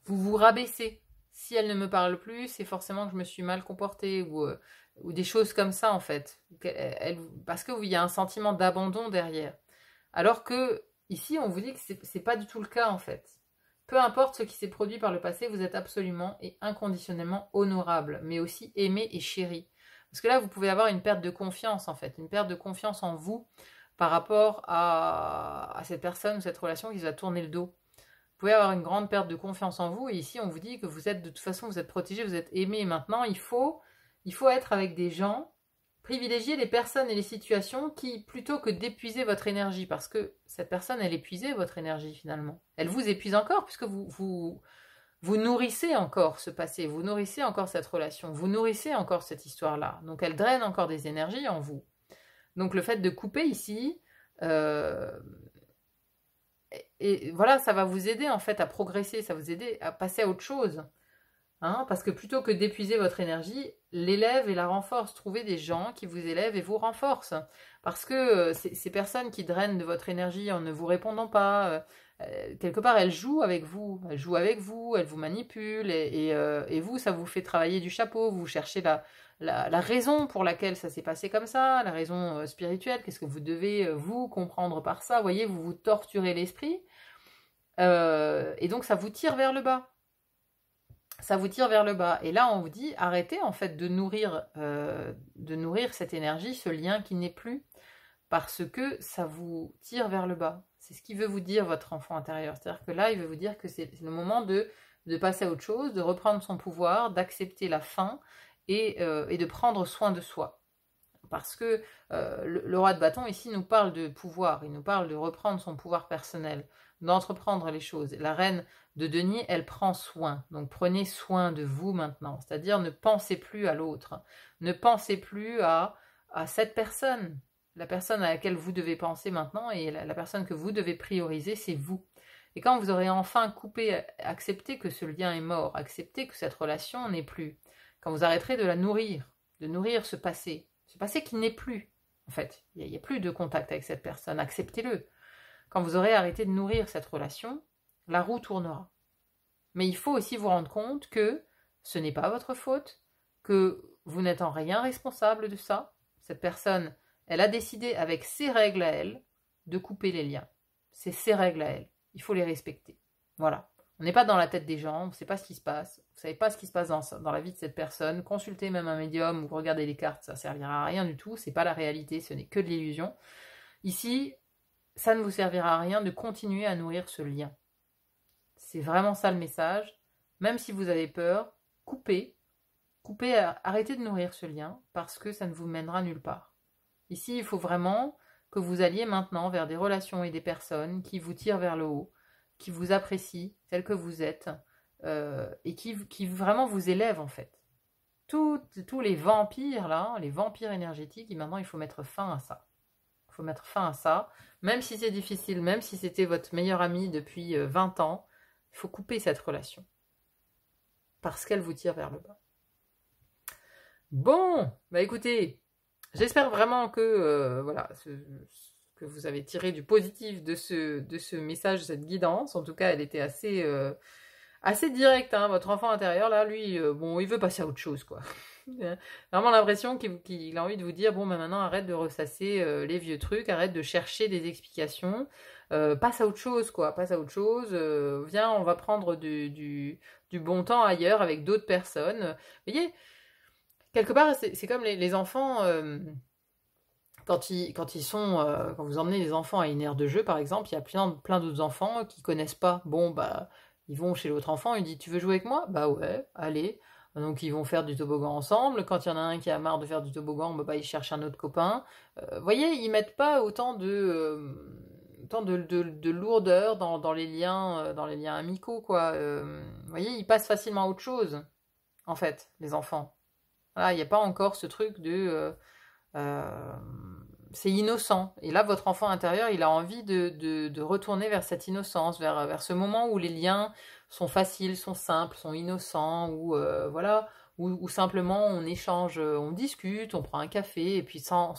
vous rabaissez. Si elle ne me parle plus, c'est forcément que je me suis mal comportée ou des choses comme ça en fait. Parce qu'il y a un sentiment d'abandon derrière. Alors que ici, on vous dit que c'est pas du tout le cas en fait. peu importe ce qui s'est produit par le passé, vous êtes absolument et inconditionnellement honorable, mais aussi aimé et chéri. Parce que là, vous pouvez avoir une perte de confiance, en fait, une perte de confiance en vous par rapport à cette personne ou cette relation qui vous a tourné le dos. Vous pouvez avoir une grande perte de confiance en vous, et ici, on vous dit que vous êtes, de toute façon, vous êtes protégé, vous êtes aimé, et maintenant, il faut être avec des gens, privilégier les personnes et les situations qui, plutôt que d'épuiser votre énergie, parce que cette personne, elle épuisait votre énergie, finalement. Elle vous épuise encore, puisque vous nourrissez encore ce passé, vous nourrissez encore cette relation, vous nourrissez encore cette histoire-là. Donc elle draine encore des énergies en vous. Donc le fait de couper ici, et voilà, ça va vous aider en fait à progresser, ça va vous aider à passer à autre chose. Hein, parce que plutôt que d'épuiser votre énergie, l'élève et la renforce. Trouvez des gens qui vous élèvent et vous renforcent. Parce que ces personnes qui drainent de votre énergie en ne vous répondant pas, quelque part, elles jouent avec vous. Elles jouent avec vous, elles vous manipulent. Et vous, ça vous fait travailler du chapeau. Vous cherchez la raison pour laquelle ça s'est passé comme ça, la raison spirituelle. Qu'est-ce que vous devez, vous, comprendre par ça. Vous voyez, vous vous torturez l'esprit. Et donc, ça vous tire vers le bas. Ça vous tire vers le bas. Et là, on vous dit, arrêtez en fait de nourrir cette énergie, ce lien qui n'est plus, parce que ça vous tire vers le bas. C'est ce qu'il veut vous dire, votre enfant intérieur. C'est-à-dire que là, il veut vous dire que c'est le moment de passer à autre chose, de reprendre son pouvoir, d'accepter la fin et de prendre soin de soi. Parce que le roi de bâton, ici, nous parle de pouvoir, il nous parle de reprendre son pouvoir personnel, d'entreprendre les choses. La reine de denier, elle prend soin. Donc prenez soin de vous maintenant. C'est-à-dire ne pensez plus à l'autre. Ne pensez plus à cette personne. La personne à laquelle vous devez penser maintenant et la personne que vous devez prioriser, c'est vous. Et quand vous aurez enfin coupé, accepté que ce lien est mort, accepté que cette relation n'est plus, quand vous arrêterez de nourrir ce passé qui n'est plus, en fait, il n'y a plus de contact avec cette personne, acceptez-le. Quand vous aurez arrêté de nourrir cette relation, la roue tournera. Mais il faut aussi vous rendre compte que ce n'est pas votre faute, que vous n'êtes en rien responsable de ça. Cette personne, elle a décidé avec ses règles à elle de couper les liens. C'est ses règles à elle. Il faut les respecter. Voilà. On n'est pas dans la tête des gens, on ne sait pas ce qui se passe. Vous ne savez pas ce qui se passe dans la vie de cette personne. Consultez même un médium ou regardez les cartes, ça ne servira à rien du tout. Ce n'est pas la réalité, ce n'est que de l'illusion. Ici, ça ne vous servira à rien de continuer à nourrir ce lien. C'est vraiment ça le message. Même si vous avez peur, coupez, arrêtez de nourrir ce lien parce que ça ne vous mènera nulle part. Ici, il faut vraiment que vous alliez maintenant vers des relations et des personnes qui vous tirent vers le haut, qui vous apprécient tel que vous êtes et qui vraiment vous élèvent en fait. Tous les vampires là, les vampires énergétiques, maintenant il faut mettre fin à ça. Il faut mettre fin à ça, même si c'est difficile, même si c'était votre meilleur ami depuis 20 ans, il faut couper cette relation. Parce qu'elle vous tire vers le bas. Bon, bah écoutez, j'espère vraiment que voilà, que vous avez tiré du positif de ce message, de cette guidance. En tout cas, elle était assez directe. Hein. Votre enfant intérieur, là, lui, bon, il veut passer à autre chose, quoi. Vraiment l'impression qu'il a envie de vous dire, bon, bah, maintenant, arrête de ressasser les vieux trucs, arrête de chercher des explications, passe à autre chose, quoi. Passe à autre chose. Viens, on va prendre du bon temps ailleurs avec d'autres personnes. Vous voyez, quelque part, c'est comme les enfants... Quand vous emmenez les enfants à une aire de jeu, par exemple, il y a plein d'autres enfants qui connaissent pas. Bon, bah, ils vont chez l'autre enfant, ils disent, tu veux jouer avec moi? Bah ouais, allez. Donc ils vont faire du toboggan ensemble. Quand il y en a un qui a marre de faire du toboggan, bah, ils cherchent un autre copain. Vous voyez, ils mettent pas autant de lourdeur dans les liens amicaux, quoi. Vous voyez, ils passent facilement à autre chose, en fait, les enfants. Voilà, il n'y a pas encore ce truc de... c'est innocent. Et là, votre enfant intérieur, il a envie de retourner vers cette innocence, vers ce moment où les liens sont faciles, sont simples, sont innocents, où voilà, où simplement on échange, on discute, on prend un café, et puis sans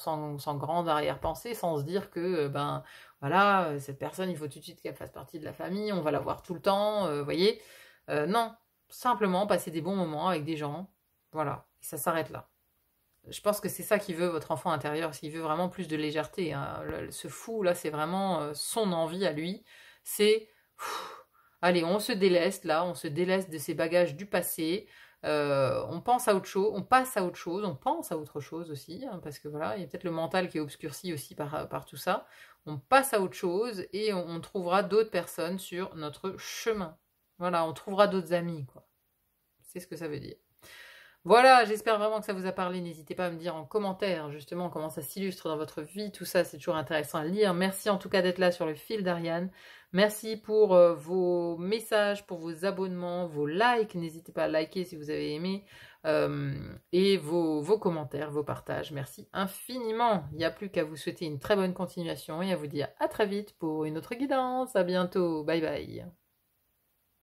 grande arrière-pensée, sans se dire que ben voilà, cette personne, il faut tout de suite qu'elle fasse partie de la famille, on va la voir tout le temps, vous voyez. Non, simplement passer des bons moments avec des gens, voilà, et ça s'arrête là. Je pense que c'est ça qu'il veut, votre enfant intérieur, parce qu'il veut vraiment plus de légèreté. Hein. Ce fou, là, c'est vraiment son envie à lui. C'est allez, on se déleste là, on se déleste de ces bagages du passé. On pense à autre chose, on passe à autre chose, on pense à autre chose aussi, hein, parce que voilà, il y a peut-être le mental qui est obscurci aussi par tout ça. On passe à autre chose et on trouvera d'autres personnes sur notre chemin. Voilà, on trouvera d'autres amis, quoi. C'est ce que ça veut dire. Voilà, j'espère vraiment que ça vous a parlé. N'hésitez pas à me dire en commentaire justement comment ça s'illustre dans votre vie. Tout ça, c'est toujours intéressant à lire. Merci en tout cas d'être là sur le fil d'Ariane. Merci pour vos messages, pour vos abonnements, vos likes. N'hésitez pas à liker si vous avez aimé. Et vos commentaires, vos partages. Merci infiniment. Il n'y a plus qu'à vous souhaiter une très bonne continuation et à vous dire à très vite pour une autre guidance. À bientôt. Bye bye.